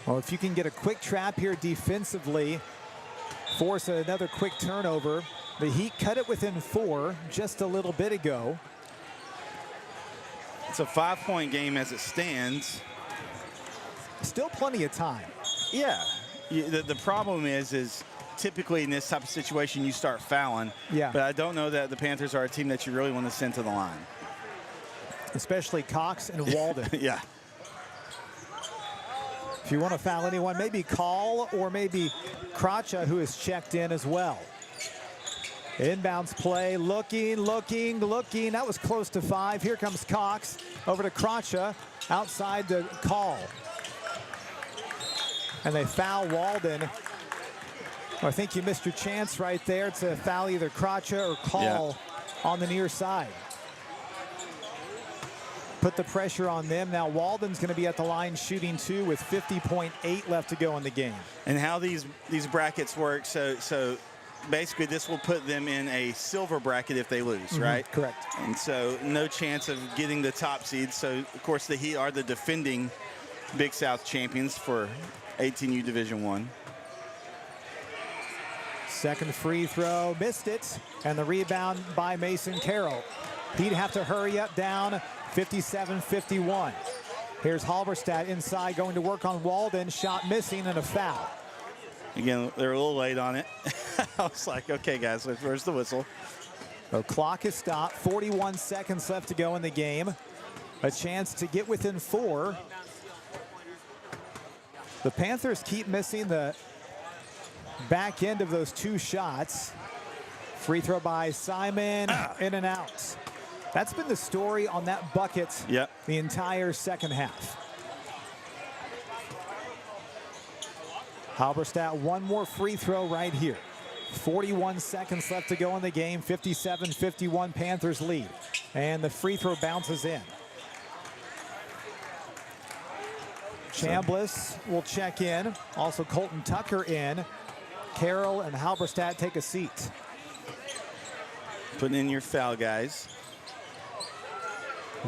Well, if you can get a quick trap here defensively, force another quick turnover. The Heat cut it within 4 just a little bit ago. It's a 5-point game as it stands. Still plenty of time. Yeah. The problem is typically in this type of situation you start fouling. Yeah. But I don't know that the Panthers are a team that you really want to send to the line. Especially Cox and Walden. Yeah. If you want to foul anyone, maybe Call or maybe Kracha, who is checked in as well. Inbounds play, looking. That was close to 5. Here comes Cox over to Kracha, outside the Call. And they foul Walden. Well, I think you missed your chance right there to foul either Kracha or Call on the near side. Put the pressure on them. Now Walden's going to be at the line shooting 2 with 50.8 left to go in the game. And how these brackets work, so basically this will put them in a silver bracket if they lose, right? Correct. And so no chance of getting the top seed. So, of course, the Heat are the defending Big South champions for 18U Division I. Second free throw, missed it, and the rebound by Mason Carroll. He'd have to hurry up down 57-51. Here's Halberstadt inside, going to work on Walden. Shot missing and a foul. Again, they're a little late on it. I was like, okay, guys, where's the whistle? The clock is stopped. 41 seconds left to go in the game. A chance to get within 4. The Panthers keep missing the back end of those 2 shots. Free throw by Simon, in and out. That's been the story on that bucket the entire second half. Halberstadt, one more free throw right here. 41 seconds left to go in the game. 57-51 Panthers lead. And the free throw bounces in. Chambliss will check in. Also Colton Tucker in. Carroll and Halberstadt take a seat. Putting in your foul, guys.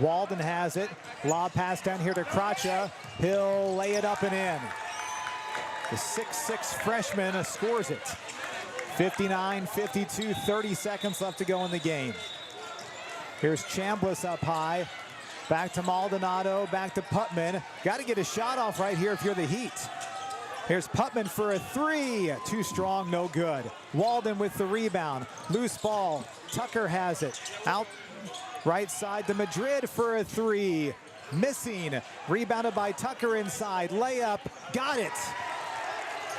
Walden has it. Lob pass down here to Kracha. He'll lay it up and in. The 6'6" freshman scores it. 59-52, 30 seconds left to go in the game. Here's Chambliss up high. Back to Maldonado, back to Putman. Got to get a shot off right here if you're the Heat. Here's Putman for a 3. Too strong, no good. Walden with the rebound. Loose ball. Tucker has it. Out right side to Madrid for a 3. Missing. Rebounded by Tucker inside. Layup. Got it.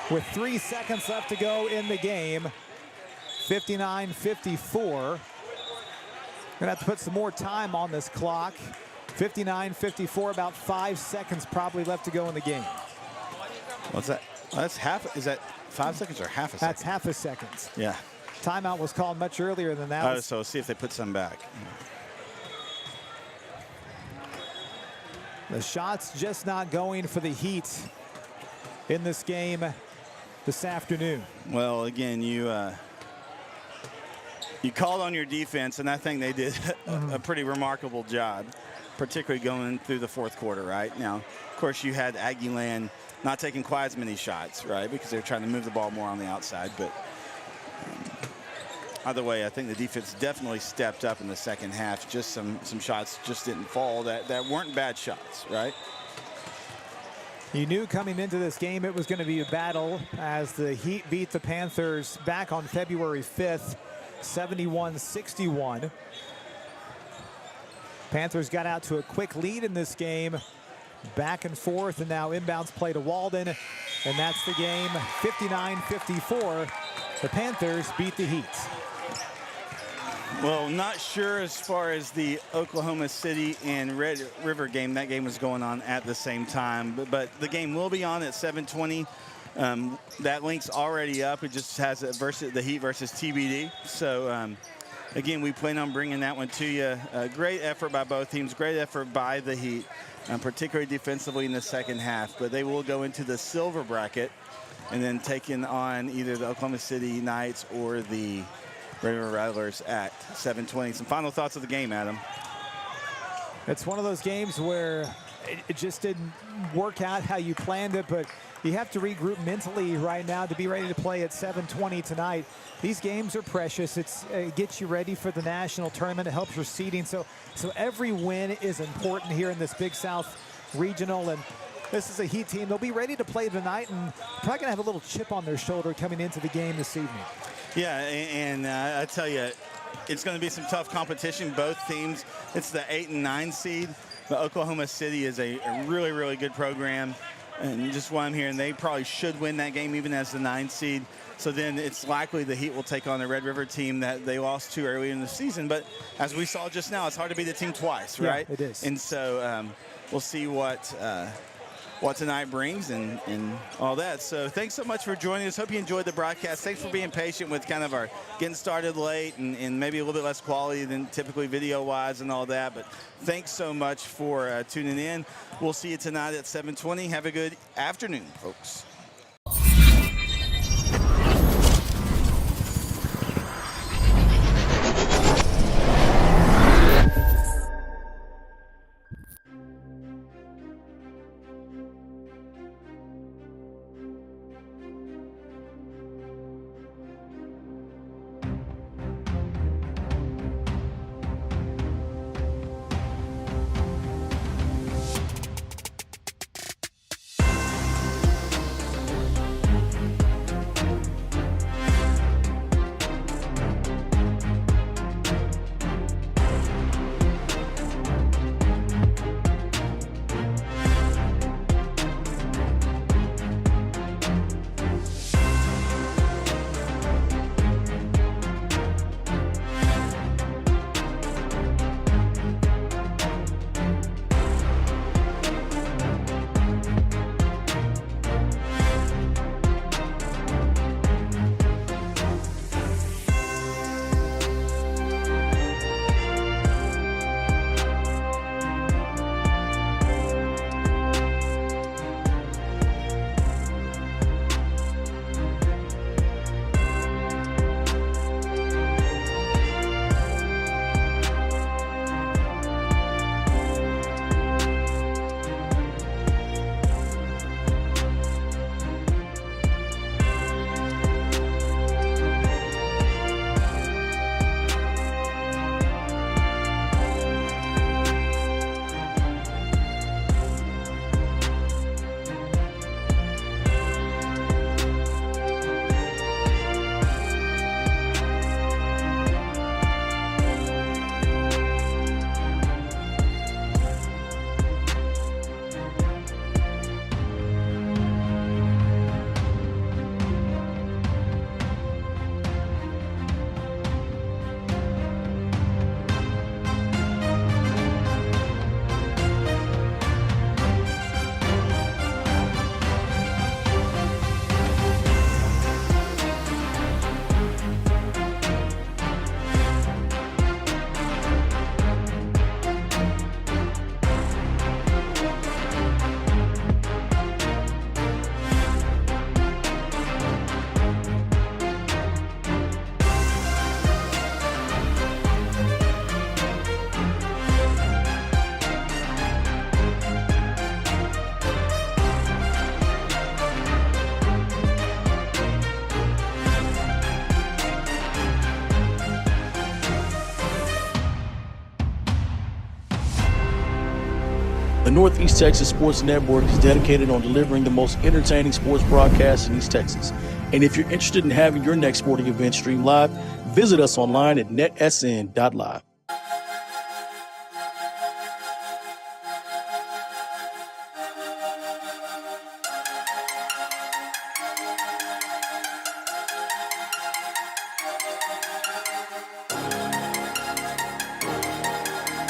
With 3 seconds left to go in the game. 59-54. Gonna have to put some more time on this clock. 59-54, about 5 seconds probably left to go in the game. What's that? That's half. Is that 5 seconds or half a second? That's half a second. Yeah. Timeout was called much earlier than that. Oh, so see if they put some back. The shot's just not going for the Heat in this game this afternoon. Well, again, you called on your defense, and I think they did a pretty remarkable job, particularly going through the fourth quarter, right? Now, of course, you had Aggieland not taking quite as many shots, right, because they were trying to move the ball more on the outside. But either way, I think the defense definitely stepped up in the second half. Just some shots just didn't fall that weren't bad shots, right? You knew coming into this game it was going to be a battle as the Heat beat the Panthers back on February 5th, 71-61. Panthers got out to a quick lead in this game. Back and forth, and now inbounds play to Walden, and that's the game. 59-54. The Panthers beat the Heat. Well, not sure as far as the Oklahoma City and Red River game. That game was going on at the same time, but the game will be on at 7:20. That link's already up. It just has it versus the Heat versus TBD. So, again, we plan on bringing that one to you. Great effort by both teams. Great effort by the Heat, particularly defensively in the second half. But they will go into the silver bracket and then taking on either the Oklahoma City Knights or the Red River Rattlers at 7:20. Some final thoughts of the game, Adam. It's one of those games where it just didn't work out how you planned it, but you have to regroup mentally right now to be ready to play at 7:20 tonight. These games are precious. It gets you ready for the national tournament. It helps your seeding. So every win is important here in this Big South Regional. And this is a Heat team. They'll be ready to play tonight and probably going to have a little chip on their shoulder coming into the game this evening. Yeah, and I tell you, it's going to be some tough competition. Both teams, it's the 8 and 9 seed. But Oklahoma City is a really, really good program. And just what I'm hearing, they probably should win that game even as the 9 seed. So then it's likely the Heat will take on the Red River team that they lost to earlier in the season. But as we saw just now, it's hard to beat the team twice, right? Yeah, it is. And so we'll see what tonight brings and all that. So thanks so much for joining us. Hope you enjoyed the broadcast. Thanks for being patient with kind of our getting started late and maybe a little bit less quality than typically video-wise and all that. But thanks so much for tuning in. We'll see you tonight at 7:20. Have a good afternoon, folks. The Northeast Texas Sports Network is dedicated on delivering the most entertaining sports broadcasts in East Texas. And if you're interested in having your next sporting event streamed live, visit us online at netsn.live.